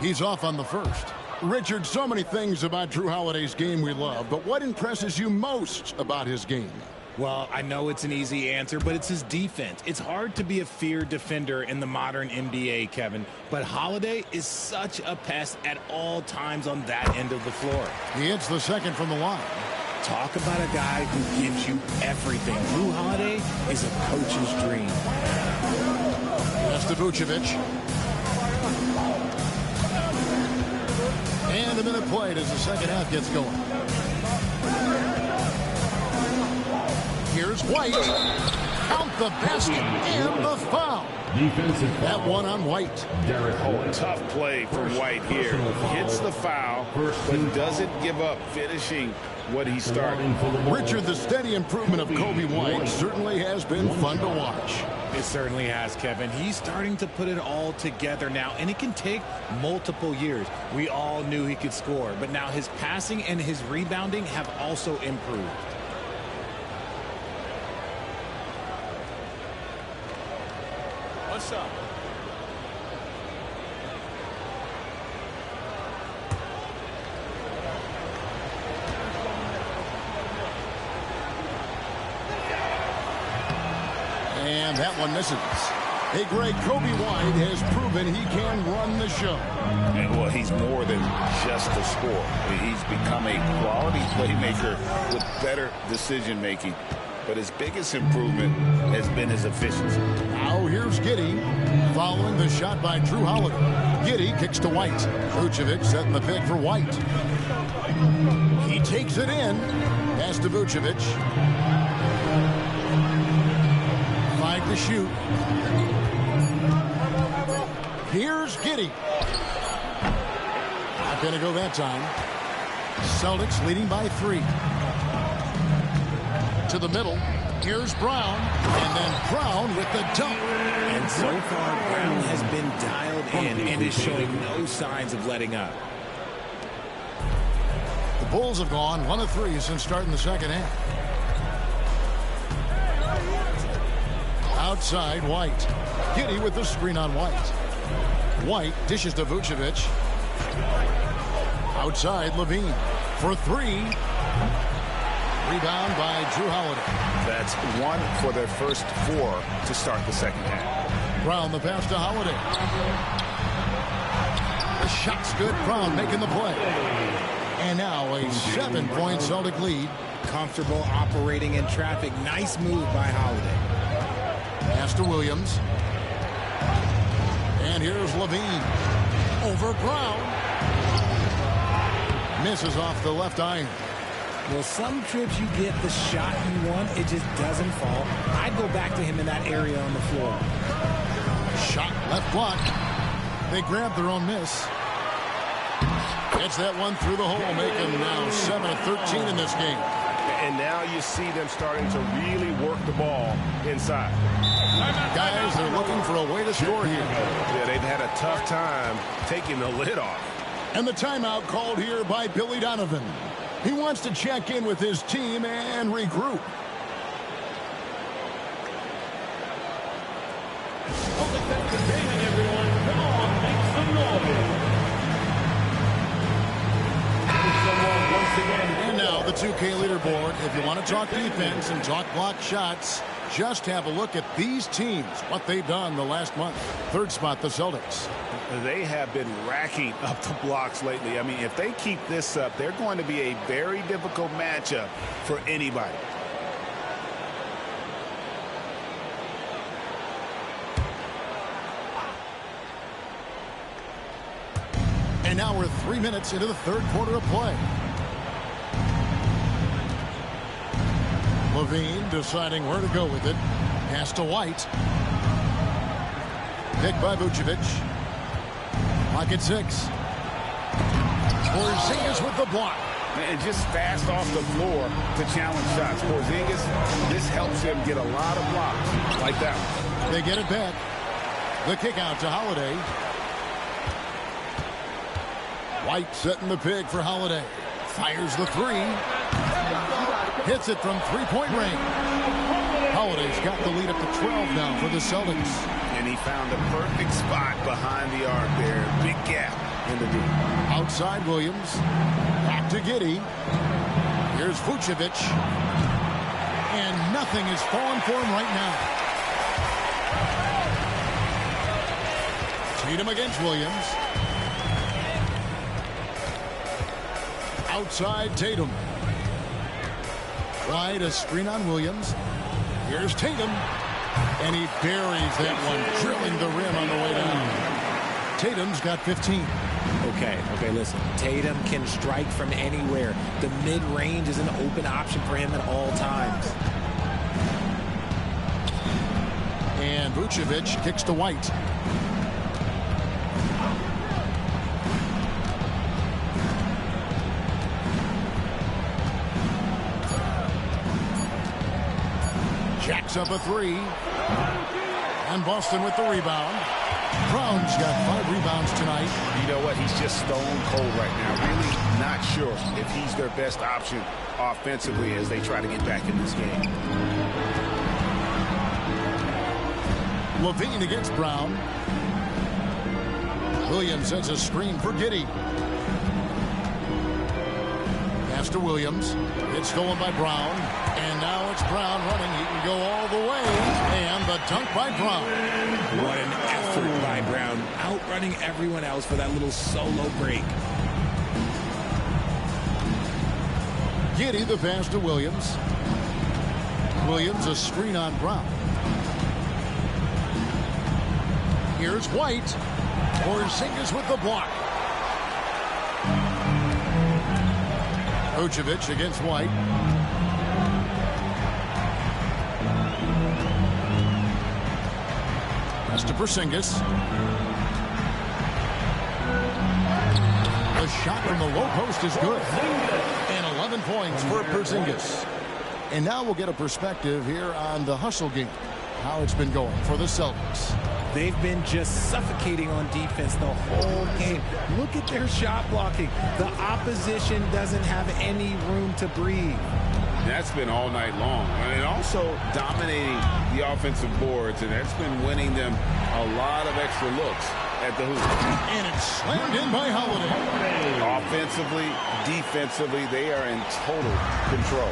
B: He's off on the first. Richard, so many things about Drew Holiday's game we love, but what impresses you most about his game?
D: Well, I know it's an easy answer, but it's his defense. It's hard to be a feared defender in the modern NBA, Kevin, but Holiday is such a pest at all times on that end of the floor.
B: He hits the second from the line.
D: Talk about a guy who gives you everything. Drew Holiday is a coach's dream.
B: That's to Vucevic. And a minute played as the second half gets going. Here's White. Count the basket and the foul.
E: Defensive foul.
B: That one on White.
H: Tough play from White here. Hits the foul, but doesn't give up finishing what he started.
B: Richard, the steady improvement of Kobe White certainly has been fun to watch.
D: It certainly has, Kevin. He's starting to put it all together now, and it can take multiple years. We all knew he could score, but now his passing and his rebounding have also improved.
J: What's up?
B: And that one misses. Hey, Greg, Kobe White has proven he can run the show.
H: And, well, he's more than just a scorer. He's become a quality playmaker with better decision-making. But his biggest improvement has been his efficiency.
B: Now here's Giddey following the shot by Drew Holiday. Giddey kicks to White. Vucevic setting the pick for White. He takes it in. Pass to Vucevic. 5 to shoot. Here's Giddey. Not going to go that time. Celtics leading by 3. To the middle. Here's Brown. And then Brown with the dunk.
D: And so far, Brown has been dialed in and is showing no signs of letting up.
B: The Bulls have gone 1 of 3 since starting the second half. Outside, White. Giddey with the screen on White. White dishes to Vucevic. Outside, Levine for 3. Rebound by Drew Holiday.
H: That's 1 for their first 4 to start the second half.
B: Brown the pass to Holiday. The shot's good. Brown making the play. And now a 7-point Celtic lead.
D: Comfortable operating in traffic. Nice move by Holiday.
B: Pass to Williams. And here's Levine. Over Brown. Misses off the left iron.
D: Well, some trips you get the shot you want, it just doesn't fall. I'd go back to him in that area on the floor.
B: Shot left block. They grab their own miss. Gets that one through the hole, making now 7 of 13 in this game.
H: And now you see them starting to really work the ball inside.
B: Guys, they're looking for a way to score here.
H: Yeah, they've had a tough time taking the lid off.
B: And the timeout called here by Billy Donovan. He wants to check in with his team and regroup.
E: Everyone, come on, make some noise.
B: And now the 2K leaderboard. If you want to talk defense and talk block shots, just have a look at these teams, what they've done the last month. Third spot, the Celtics.
H: They have been racking up the blocks lately. I mean, if they keep this up, they're going to be a very difficult matchup for anybody.
B: And now we're 3 minutes into the third quarter of play. Levine deciding where to go with it. Pass to White. Pick by Vucevic. Clock at 6. Porzingis with the block.
C: And just fast off the floor to challenge shots. Porzingis, this helps him get a lot of blocks like that one.
B: They get it back. The kick out to Holiday. White setting the pick for Holiday. Fires the three. Hits it from three-point range. Holiday's got the lead up to 12 now for the Celtics.
H: And he found a perfect spot behind the arc there. Big gap in the D.
B: Outside Williams. Back to Giddey. Here's Vucevic. And nothing is falling for him right now. Tatum against Williams. Outside Tatum. Right, a screen on Williams. Here's Tatum. And he buries that one, drilling the rim on the way down. Tatum's got 15.
D: Okay, listen. Tatum can strike from anywhere. The mid-range is an open option for him at all times.
B: And Vucevic kicks to White. Jacks up a three. And Boston with the rebound. Brown's got 5 rebounds tonight.
H: You know what? He's just stone cold right now. Really not sure if he's their best option offensively as they try to get back in this game.
B: Levine against Brown. Williams sends a screen for Giddey. Pass to Williams. It's stolen by Brown. And now it's Brown running. He can go all the way. And the dunk by Brown.
D: What an effort by Brown. Outrunning everyone else for that little solo break.
B: Giddey the pass to Williams. Williams a screen on Brown. Here's White. Porzingis with the block. Vucevic against White. That's to Porzingis. The shot from the low post is good. And 11 points for Porzingis. And now we'll get a perspective here on the hustle game. How it's been going for the Celtics.
D: They've been just suffocating on defense the whole game. Look at their shot blocking. The opposition doesn't have any room to breathe.
C: That's been all night long. And also dominating the offensive boards, and that's been winning them a lot of extra looks at the hoop.
B: And it's slammed in by Holiday.
C: Offensively, defensively, they are in total control.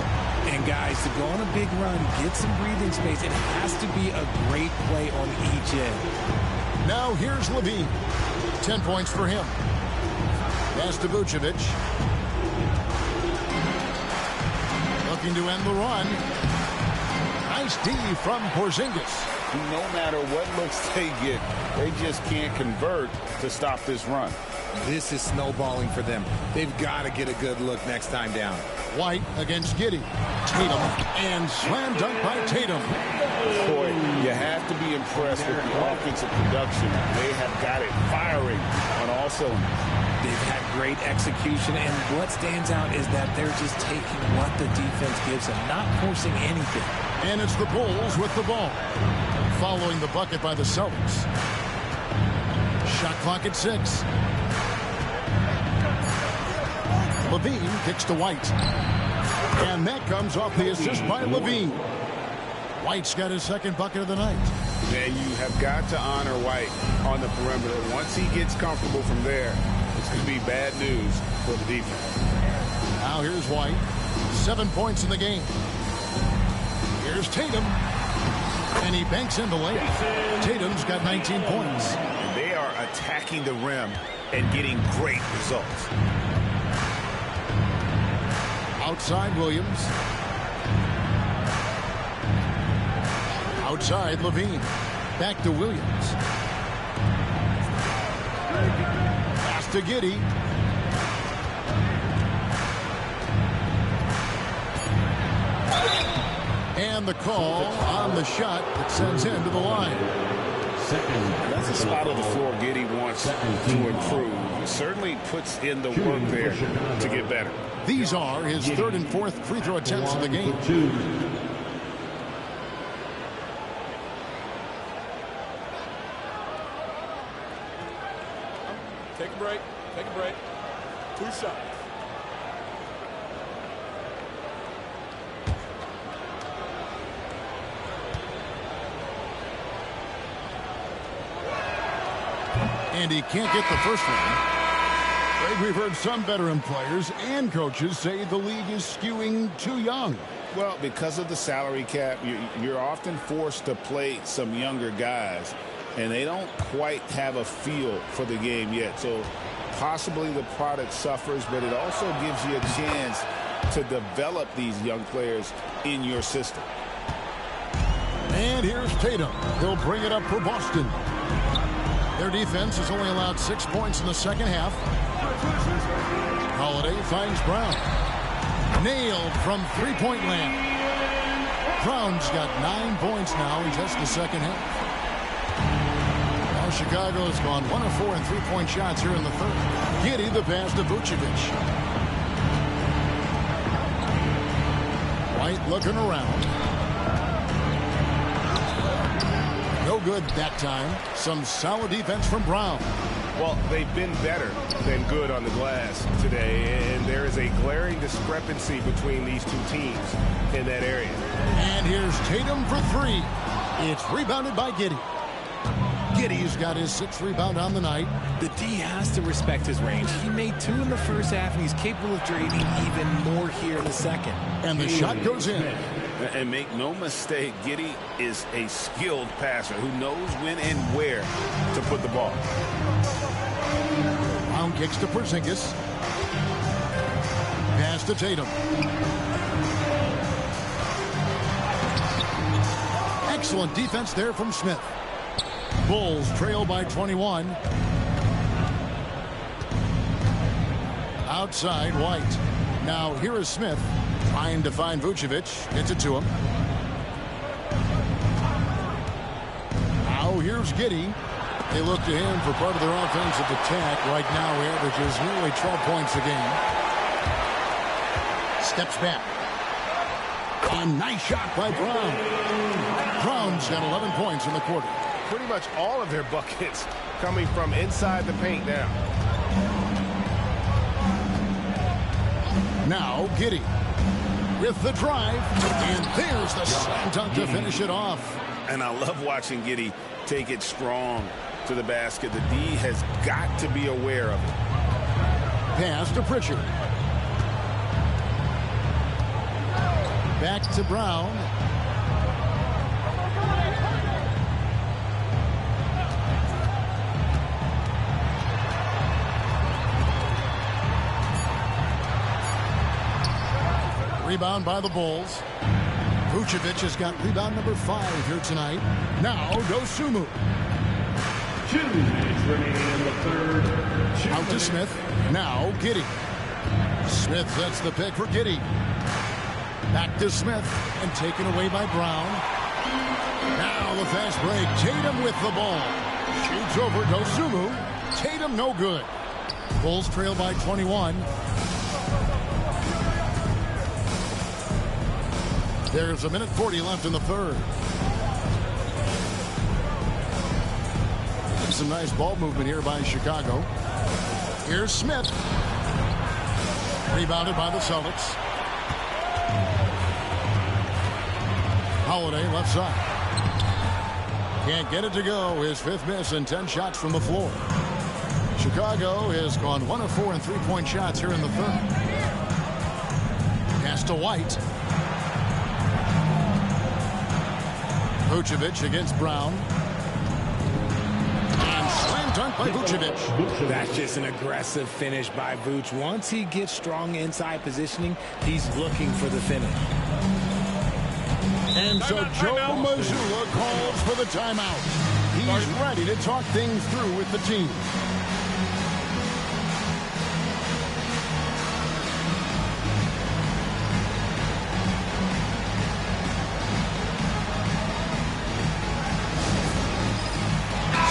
D: And guys, to go on a big run, get some breathing space, it has to be a great play on each end.
B: Now here's Levine. 10 points for him. Pass to Vucevic. Looking to end the run. Nice D from Porzingis.
C: No matter what looks they get, they just can't convert to stop this run.
D: This is snowballing for them. They've got to get a good look next time down.
B: White against Giddey. Tatum, and slam dunk by Tatum.
C: Boy, you have to be impressed with the offensive production. They have got it firing on all cylinders.
D: They've had great execution, and what stands out is that they're just taking what the defense gives them, not forcing anything.
B: And it's the Bulls with the ball. Following the bucket by the Celtics. Shot clock at 6. Levine kicks to White. And that comes off the assist by Levine. White's got his second bucket of the night.
C: And you have got to honor White on the perimeter. Once he gets comfortable from there, it's going to be bad news for the defense.
B: Now here's White. 7 points in the game. Here's Tatum. And he banks in the layup. Tatum's got 19 points.
H: And they are attacking the rim and getting great results.
B: Outside Williams. Outside Levine. Back to Williams. Pass to Giddey. And the call on the shot that sends him to the line.
C: That's a spot on the floor Giddey wants to improve. He certainly puts in the work there to get better.
B: These are his third and fourth free throw attempts of the game.
I: Take a break. Take a break. 2 shots.
B: And he can't get the first one. Greg, we've heard some veteran players and coaches say the league is skewing too young.
C: Well, because of the salary cap, you're often forced to play some younger guys, and they don't quite have a feel for the game yet. So possibly the product suffers, but it also gives you a chance to develop these young players in your system.
B: And here's Tatum. He'll bring it up for Boston. Their defense has only allowed 6 points in the second half. Holiday finds Brown. Nailed from three-point land. Brown's got 9 points now in just the second half. Now Chicago's gone 1 of 4 in three-point shots here in the third. Giddey the pass to Vucevic. White looking around. No good that time. Some solid defense from Brown.
I: Well, they've been better than good on the glass today, and there is a glaring discrepancy between these two teams in that area.
B: And here's Tatum for 3. It's rebounded by Giddey. Giddey's got his 6th rebound on the night.
D: The D has to respect his range. He made 2 in the first half, and he's capable of draining even more here in the second.
B: And the shot goes in.
H: And make no mistake, Giddey is a skilled passer who knows when and where to put the ball.
B: Brown kicks to Porzingis. Pass to Tatum. Excellent defense there from Smith. Bulls trail by 21. Outside White. Now here is Smith. Trying to find Vucevic. Gets it to him. Now here's Giddey. They look to him for part of their offensive attack. Right now he averages nearly 12 points a game. Steps back. A nice shot by Brown. Brown's got 11 points in the quarter.
I: Pretty much all of their buckets coming from inside the paint now.
B: Now Giddey with the drive, and there's the slam dunk to finish it off.
H: And I love watching Giddey take it strong to the basket. The D has got to be aware of it.
B: Pass to Pritchard. Back to Brown. Rebound by the Bulls. Vucevic has got rebound number 5 here tonight. Now Dosunmu.
E: 2 minutes remaining in the third.
B: Out to Smith. Now Giddey. Smith sets the pick for Giddey. Back to Smith and taken away by Brown. Now the fast break. Tatum with the ball. Shoots over Dosunmu. Tatum no good. Bulls trail by 21. There's 1:40 left in the third. Some nice ball movement here by Chicago. Here's Smith. Rebounded by the Celtics. Holiday left side. Can't get it to go. His 5th miss and 10 shots from the floor. Chicago has gone 1 of 4 in three-point shots here in the third. Pass to White. Vucevic against Brown. And slam dunk by Vucevic.
D: That's just an aggressive finish by Vuce. Once he gets strong inside positioning, he's looking for the finish.
B: And so Joe Mazzulla calls for the timeout. He's ready to talk things through with the team.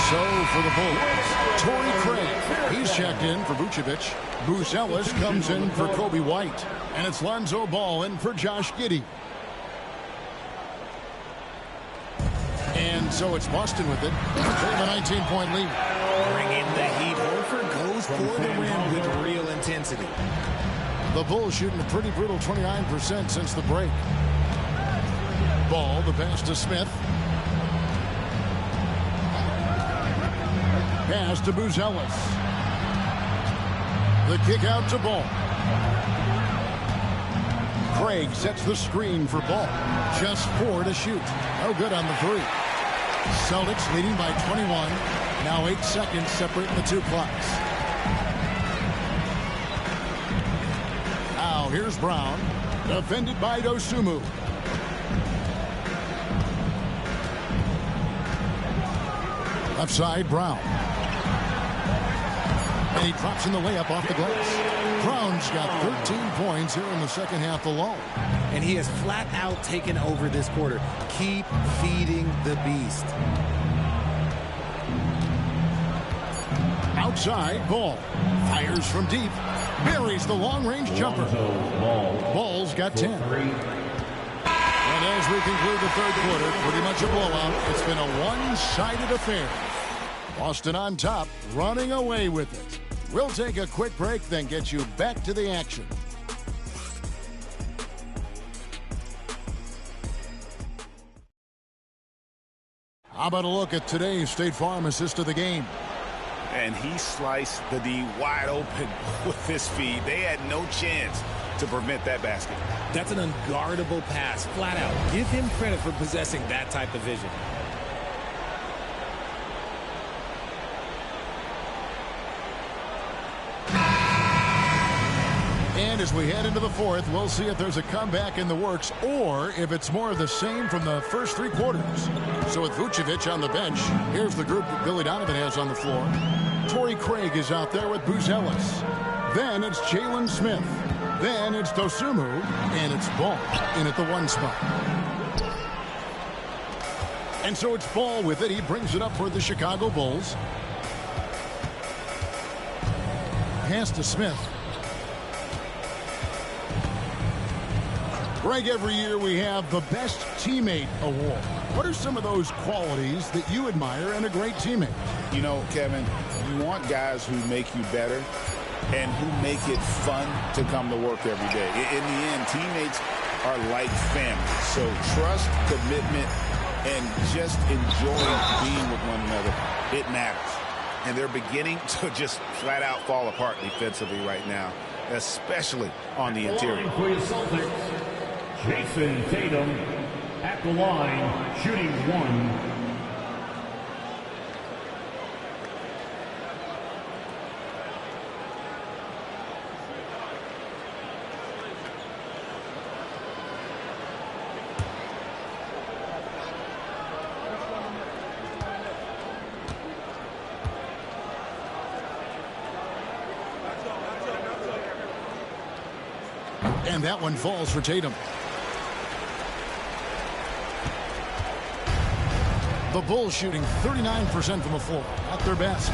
B: So for the Bulls, Torrey Craig. He's checked in for Vucevic. Bruce Ellis comes in for Kobe White. And it's Lonzo Ball in for Josh Giddey. And so it's Boston with it. They have a 19-point lead.
D: Bring in the heat. Horford goes for the rim with real intensity.
B: The Bulls shooting a pretty brutal 29% since the break. Ball, the pass to Smith. Pass to Booz Ellis. The kick out to Ball. Craig sets the screen for Ball. Just 4 to shoot. No good on the 3. Celtics leading by 21. Now 8 seconds separating the 2 clocks. Now here's Brown. Defended by Dosunmu. Left side, Brown. And he drops in the layup off the glass. Brown's got 13 points here in the second half alone.
D: And he has flat out taken over this quarter. Keep feeding the beast.
B: Outside, Ball. Fires from deep. Buries the long-range jumper. Ball's got 10. And as we conclude the third quarter, pretty much a blowout. It's been a one-sided affair. Boston on top, running away with it. We'll take a quick break, then get you back to the action. How about a look at today's State Farm assist of the game?
H: And he sliced the D wide open with his feed. They had no chance to prevent that basket.
D: That's an unguardable pass, flat out. Give him credit for possessing that type of vision.
B: And as we head into the fourth, we'll see if there's a comeback in the works or if it's more of the same from the first 3 quarters. So with Vucevic on the bench, here's the group that Billy Donovan has on the floor. Torrey Craig is out there with Booz Ellis. Then it's Jalen Smith. Then it's Dosunmu. And it's Ball in at the 1 spot. And so it's Ball with it. He brings it up for the Chicago Bulls. Pass to Smith. Greg, every year we have the Best Teammate Award. What are some of those qualities that you admire in a great teammate?
C: You know, Kevin, you want guys who make you better and who make it fun to come to work every day. In the end, teammates are like family. So trust, commitment, and just enjoying being with one another, it matters. And they're beginning to just flat out fall apart defensively right now, especially on the interior.
E: For your Celtics, Jason Tatum at the line, shooting 1.
B: And that one falls for Tatum. The Bulls shooting 39% from the floor. At their best.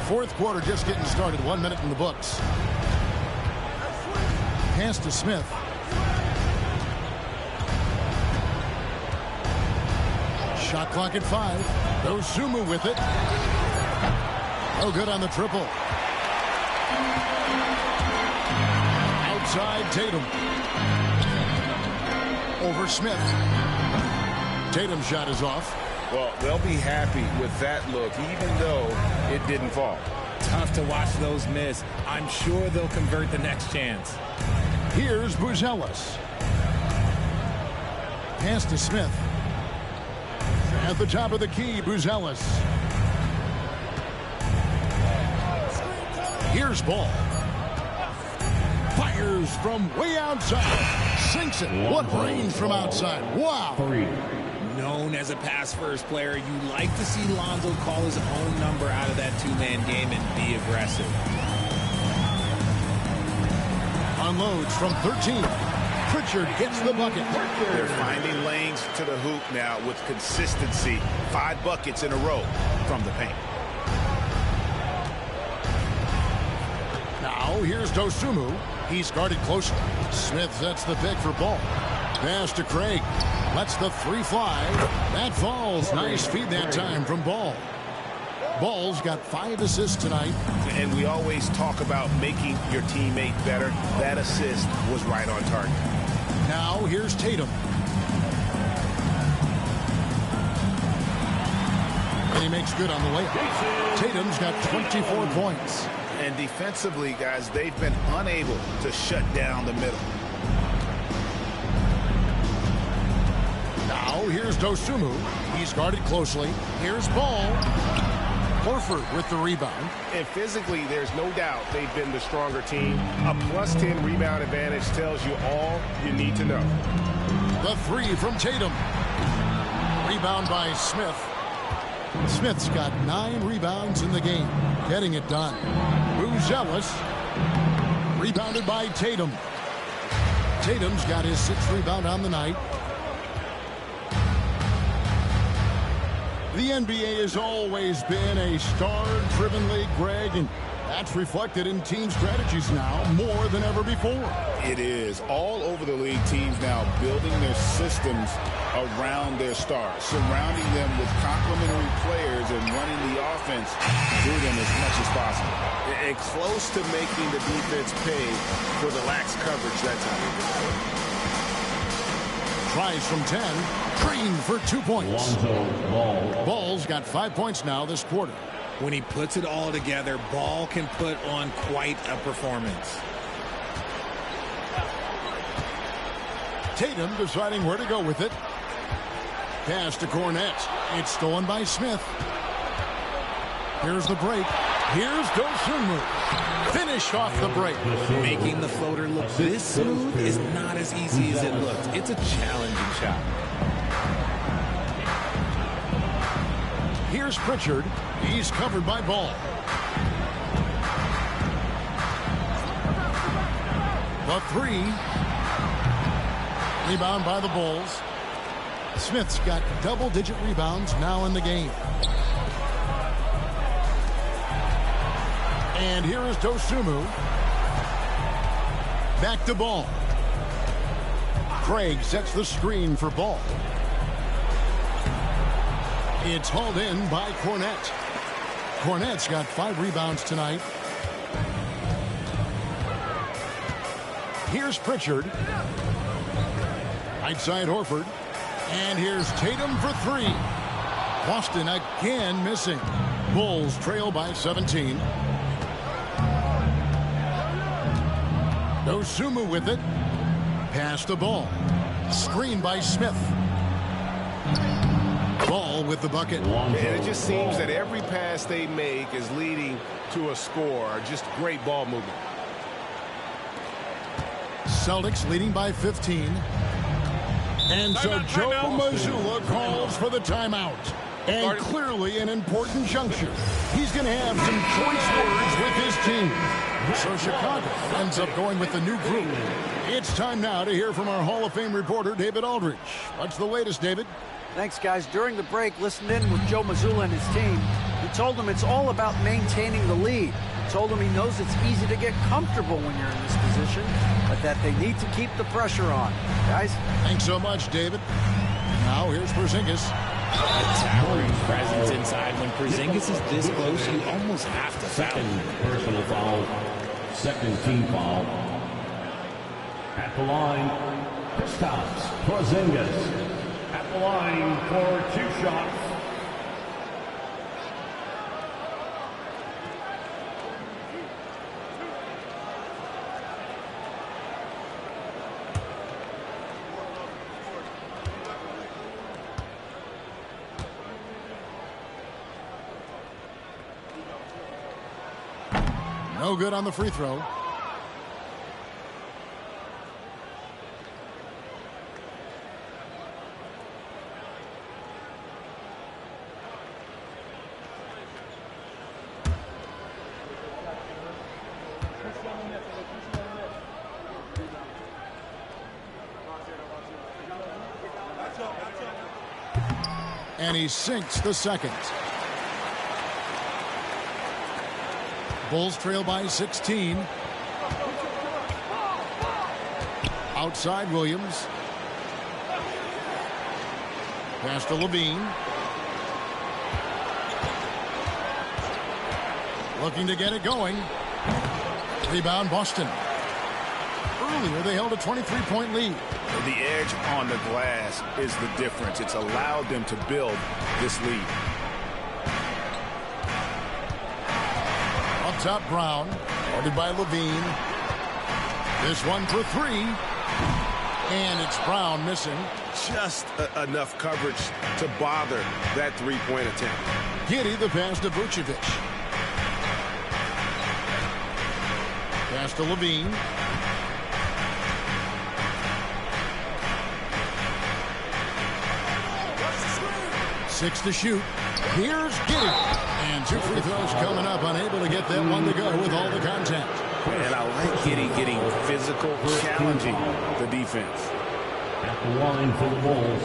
B: Fourth quarter just getting started. 1 minute in the books. Pass to Smith. Shot clock at 5. Dosunmu with it. No good on the triple. Outside Tatum. Over Smith. Tatum's shot is off.
C: Well, they'll be happy with that look, even though it didn't fall.
D: Tough to watch those miss. I'm sure they'll convert the next chance.
B: Here's Buzelis. Pass to Smith. At the top of the key, Buzelis. Here's Ball. Fires from way outside. Sinks it. What range from outside. Wow.
D: Known as a pass-first player, you like to see Lonzo call his own number out of that two-man game and be aggressive.
B: Unloads from 13. Pritchard gets the bucket.
H: They're finding lanes to the hoop now with consistency. 5 buckets in a row from the paint.
B: Now here's Dosunmu. He's guarded closely. Smith sets the pick for Ball. Pass to Craig. Lets the 3 fly. That falls. Nice feed that time from Ball. Ball's got 5 assists tonight.
H: And we always talk about making your teammate better. That assist was right on target.
B: Now here's Tatum. And he makes good on the layup. Tatum's got 24 points.
H: And defensively, guys, they've been unable to shut down the middle.
B: Now here's Dosunmu. He's guarded closely. Here's Ball. Horford with the rebound.
I: And physically, there's no doubt they've been the stronger team. A +10 rebound advantage tells you all you need to know.
B: The 3 from Tatum. Rebound by Smith. Smith's got 9 rebounds in the game. Getting it done. Buzelis. Rebounded by Tatum. Tatum's got his 6th rebound on the night. The NBA has always been a star-driven league, Greg, and that's reflected in team strategies now more than ever before.
C: It is. All over the league, teams now building their systems around their stars, surrounding them with complementary players and running the offense through them as much as possible.
H: And close to making the defense pay for the lax coverage that time.
B: Tries from 10. Trained for 2 points. Ball's got 5 points now this quarter.
D: When he puts it all together, Ball can put on quite a performance.
B: Tatum deciding where to go with it. Pass to Cornette. It's stolen by Smith. Here's the break. Here's Dosunmu. Finish off the break.
D: Making the floater look this smooth is not as easy as it looks. It's a challenging shot.
B: Here's Pritchard. He's covered by Ball. The 3. Rebound by the Bulls. Smith's got double-digit rebounds now in the game. And here is Dosunmu. Back to Ball. Craig sets the screen for Ball. It's hauled in by Cornette. Cornette's got 5 rebounds tonight. Here's Pritchard. Right side Horford. And here's Tatum for 3. Boston again missing. Bulls trail by 17. Dosunmu with it. Pass the Ball. Screen by Smith. Ball with the bucket.
I: And it just seems that every pass they make is leading to a score. Just great ball movement.
B: Celtics leading by 15. And so Joe Mazzulla calls for the timeout. And clearly an important juncture. He's going to have some choice words with his team. So Chicago ends up going with the new group. It's time now to hear from our Hall of Fame reporter, David Aldridge. What's the latest, David?
G: Thanks, guys. During the break, listened in with Joe Mazzulla and his team. He told them it's all about maintaining the lead. He told them he knows it's easy to get comfortable when you're in this position, but that they need to keep the pressure on. Guys?
B: Thanks so much, David. Now here's Porzingis.
D: A towering presence inside. When Porzingis is this close, you almost have to foul.
F: Second personal foul. Second team foul. At the line, Kristaps Porzingis. At the line for 2 shots.
B: No good on the free throw. And he sinks the second. Bulls trail by 16. Outside Williams. Pass to Levine. Looking to get it going. Rebound Boston. Earlier they held a 23-point lead.
H: The edge on the glass is the difference. It's allowed them to build this lead.
B: Up top, Brown. Guarded by Levine. This one for 3. And it's Brown missing.
H: Just enough coverage to bother that 3-point attempt.
B: Giddey the pass to Vucevic. Pass to Levine. Six to shoot. Here's Giddey. And 2 free throws coming up. Unable to get that one to go with all the contact.
H: And I like Giddey getting physical, challenging the defense.
F: At the line for the Bulls,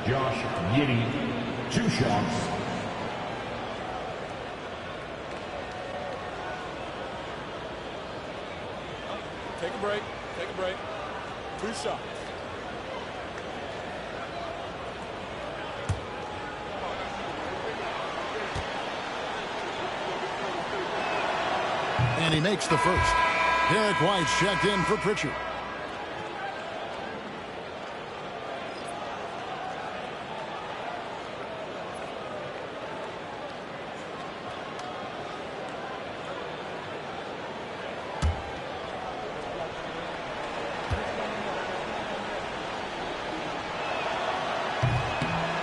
F: Josh Giddey, 2 shots.
I: Take a break. Take a break. 2 shots.
B: And he makes the first. Derek White's checked in for Pritchard.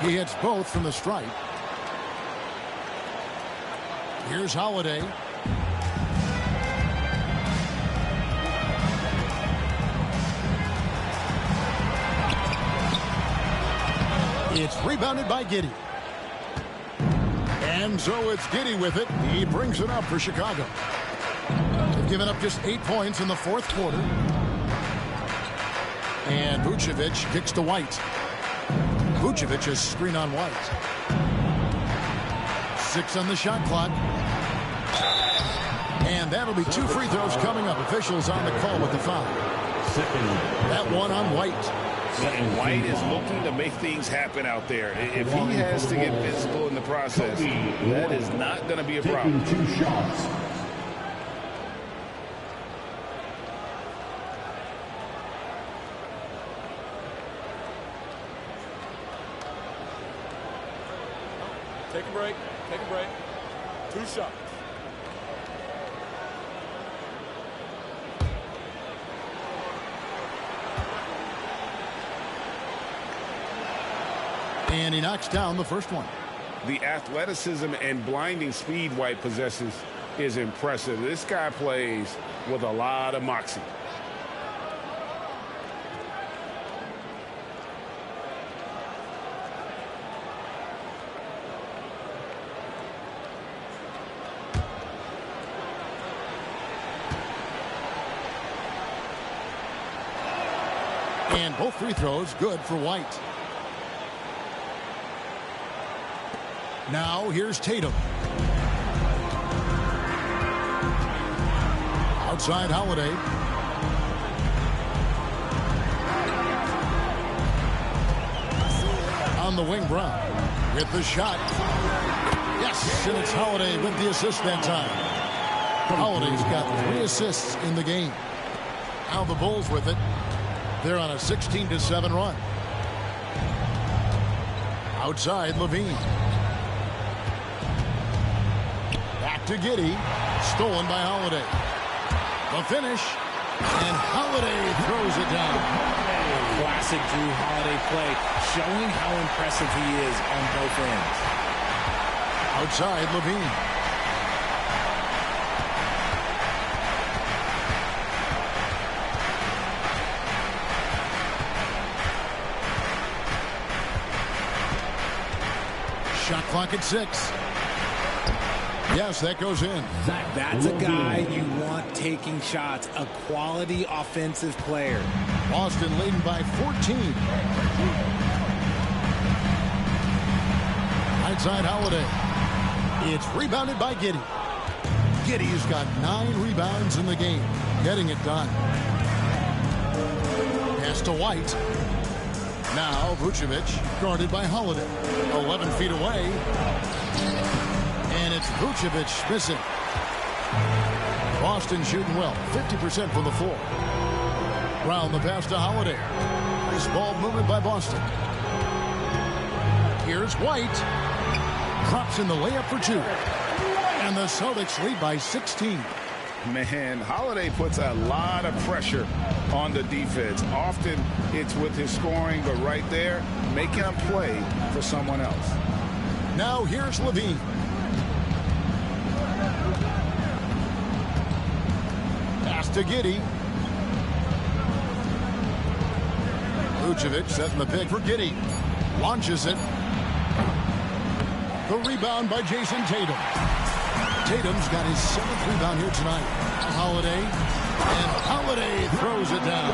B: He hits both from the stripe. Here's Holiday. It's rebounded by Giddey. And so it's Giddey with it. He brings it up for Chicago. They've given up just 8 points in the 4th quarter. And Vucevic kicks to White. Vucevic is screen on White. 6 on the shot clock. And that'll be 2 free throws coming up. Officials on the call with the foul. That one on White.
H: And White is looking to make things happen out there. If he has to get physical in the process, that is not going to be a problem.
F: 2 shots.
I: Take a break. Take a break. 2 shots.
B: And he knocks down the first one.
I: The athleticism and blinding speed White possesses is impressive. This guy plays with a lot of moxie.
B: And both free throws good for White. Now here's Tatum. Outside Holiday. On the wing, Brown with the shot. Yes, and it's Holiday with the assist that time. Holiday's got 3 assists in the game. Now the Bulls with it. They're on a 16-7 run. Outside Levine. Back to Giddey. Stolen by Holiday. The finish. And Holiday throws it down.
D: Classic Drew Holiday play, showing how impressive he is on both ends.
B: Outside Levine. Shot clock at 6. Yes, that goes in.
D: That's a guy you want taking shots, a quality offensive player.
B: Boston leading by 14. Outside Holiday. It's rebounded by Giddey. Giddey's got 9 rebounds in the game, getting it done. Pass to White. Now Vucevic guarded by Holiday. 11 feet away. And it's Vucevic missing. Boston shooting well, 50% from the floor. Brown the pass to Holiday. Nice ball movement by Boston. Here's White. Drops in the layup for 2. And the Celtics lead by 16.
C: Man, Holiday puts a lot of pressure on the defense. Often it's with his scoring, but right there, making a play for someone else.
B: Now here's Levine. Pass to Giddey. Vucevic setting the pick for Giddey. Launches it. The rebound by Jason Tatum. Tatum's got his 7th rebound here tonight. Holiday. And Holiday throws it down.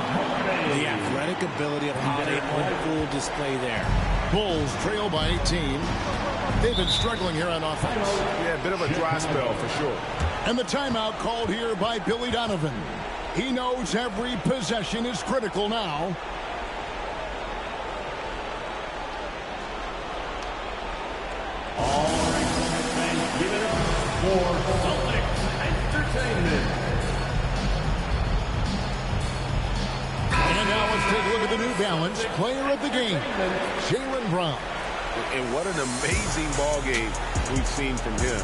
D: The athletic ability of Holiday on full display there.
B: Bulls trail by 18. They've been struggling here on offense.
I: Yeah, a bit of a dry spell for sure.
B: And the timeout called here by Billy Donovan. He knows every possession is critical now.
F: All right, fans, give it up for Celtics Entertainment.
B: And now let's take a look at the New Balance player of the game, Jaylen Brown.
H: And what an amazing ball game we've seen from him.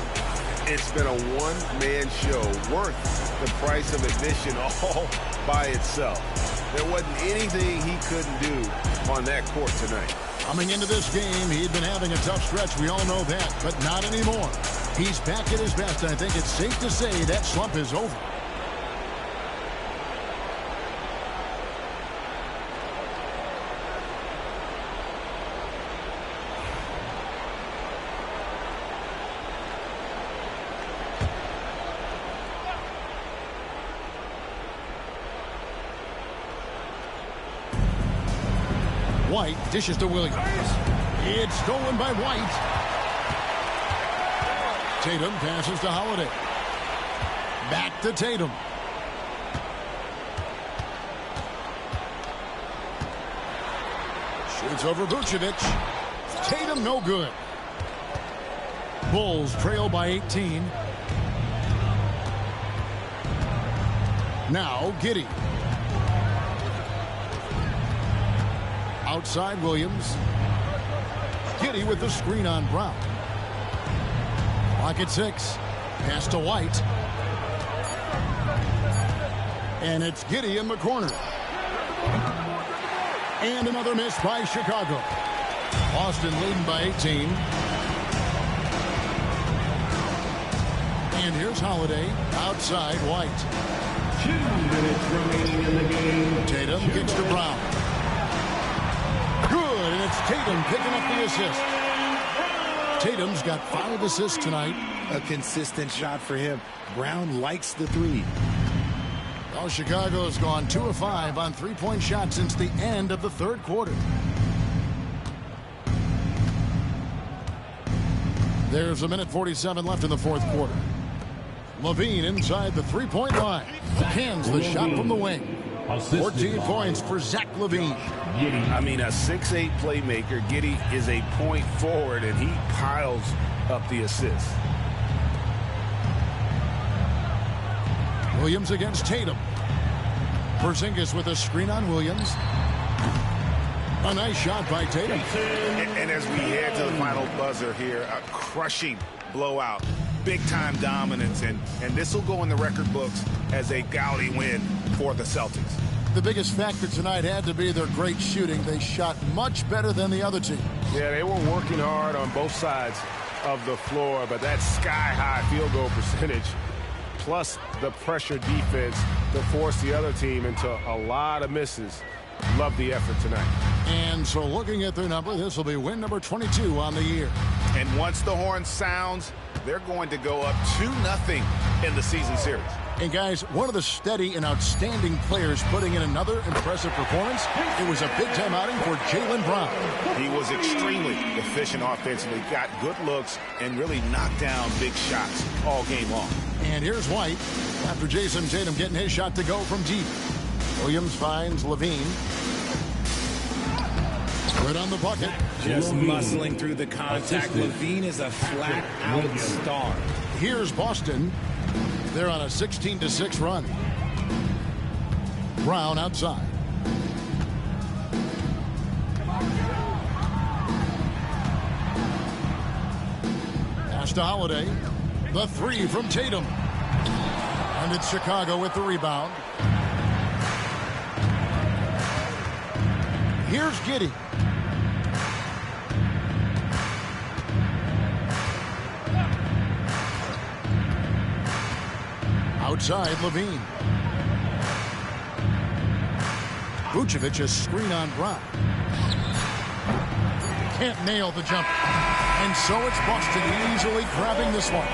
H: It's been a one-man show worth the price of admission all by itself. There wasn't anything he couldn't do on that court tonight.
B: Coming into this game, he'd been having a tough stretch. We all know that, but not anymore. He's back at his best. I think it's safe to say that slump is over. White dishes to Williams. It's stolen by White. Tatum passes to Holiday. Back to Tatum. Shoots over Vucevic. Tatum no good. Bulls trail by 18. Now Giddey. Outside Williams. Giddey with the screen on Brown. Clock at 6. Pass to White. And it's Giddey in the corner. And another miss by Chicago. Boston leading by 18. And here's Holiday. Outside White.
F: 2 minutes remaining in the game.
B: Tatum kicks to Brown. Good, and it's Tatum picking up the assist. Tatum's got 5 assists tonight.
D: A consistent shot for him. Brown likes the 3.
B: Well, Chicago has gone 2 of 5 on three-point shots since the end of the third quarter. There's a minute 47 left in the fourth quarter. Levine inside the three-point line. Hands the shot from the wing. 14 points for Zach Levine.
H: I mean, a 6'8 playmaker. Giddey is a point forward, and he piles up the assists.
B: Williams against Tatum. Porzingis with a screen on Williams. A nice shot by Tatum.
H: And as we head to the final buzzer here, a crushing blowout. Big-time dominance, and this will go in the record books as a gaudy win for the Celtics.
B: The biggest factor tonight had to be their great shooting. They shot much better than the other team.
I: Yeah, they were working hard on both sides of the floor, but that sky-high field goal percentage plus the pressure defense to force the other team into a lot of misses. Love the effort tonight.
B: And so looking at their number, this will be win number 22 on the year.
H: And once the horn sounds, they're going to go up 2-0 in the season series.
B: And guys, one of the steady and outstanding players putting in another impressive performance. It was a big-time outing for Jaylen Brown.
H: He was extremely efficient offensively, got good looks, and really knocked down big shots all game long.
B: And here's White after Jason Tatum getting his shot to go from deep. Williams finds Levine. Right on the bucket.
D: Just muscling through the contact. Levine is a flat-out star.
B: Here's Boston. They're on a 16-6 run. Brown outside. Pass to Holiday. The three from Tatum. And it's Chicago with the rebound. Here's Giddey. Outside, Levine. Vucevic a screen on Brown. Can't nail the jumper. And so it's Boston easily grabbing this one.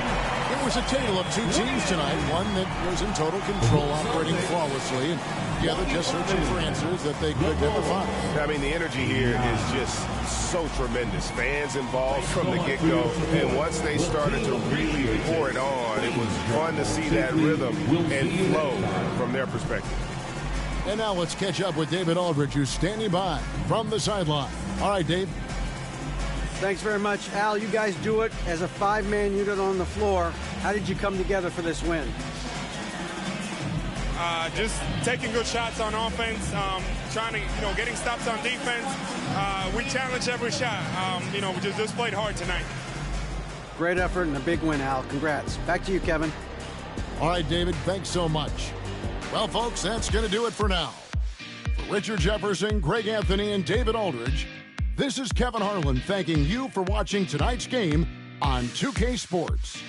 B: It was a tale of two teams tonight. One that was in total control, operating flawlessly, and the other just searching for answers that they could never find.
I: I mean, the energy here is just so tremendous. Fans involved from the get-go, and once they started to really pour it on, it was fun to see that rhythm and flow from their perspective.
B: And now let's catch up with David Aldridge, who's standing by from the sideline. All right, Dave.
G: Thanks very much, Al. You guys do it as a five-man unit on the floor. How did you come together for this win?
M: Just taking good shots on offense, trying to, getting stops on defense. We challenge every shot. We just played hard tonight.
G: Great effort and a big win, Al. Congrats. Back to you, Kevin.
B: All right, David, thanks so much. Well, folks, that's going to do it for now. For Richard Jefferson, Greg Anthony, and David Aldridge, this is Kevin Harlan thanking you for watching tonight's game on 2K Sports.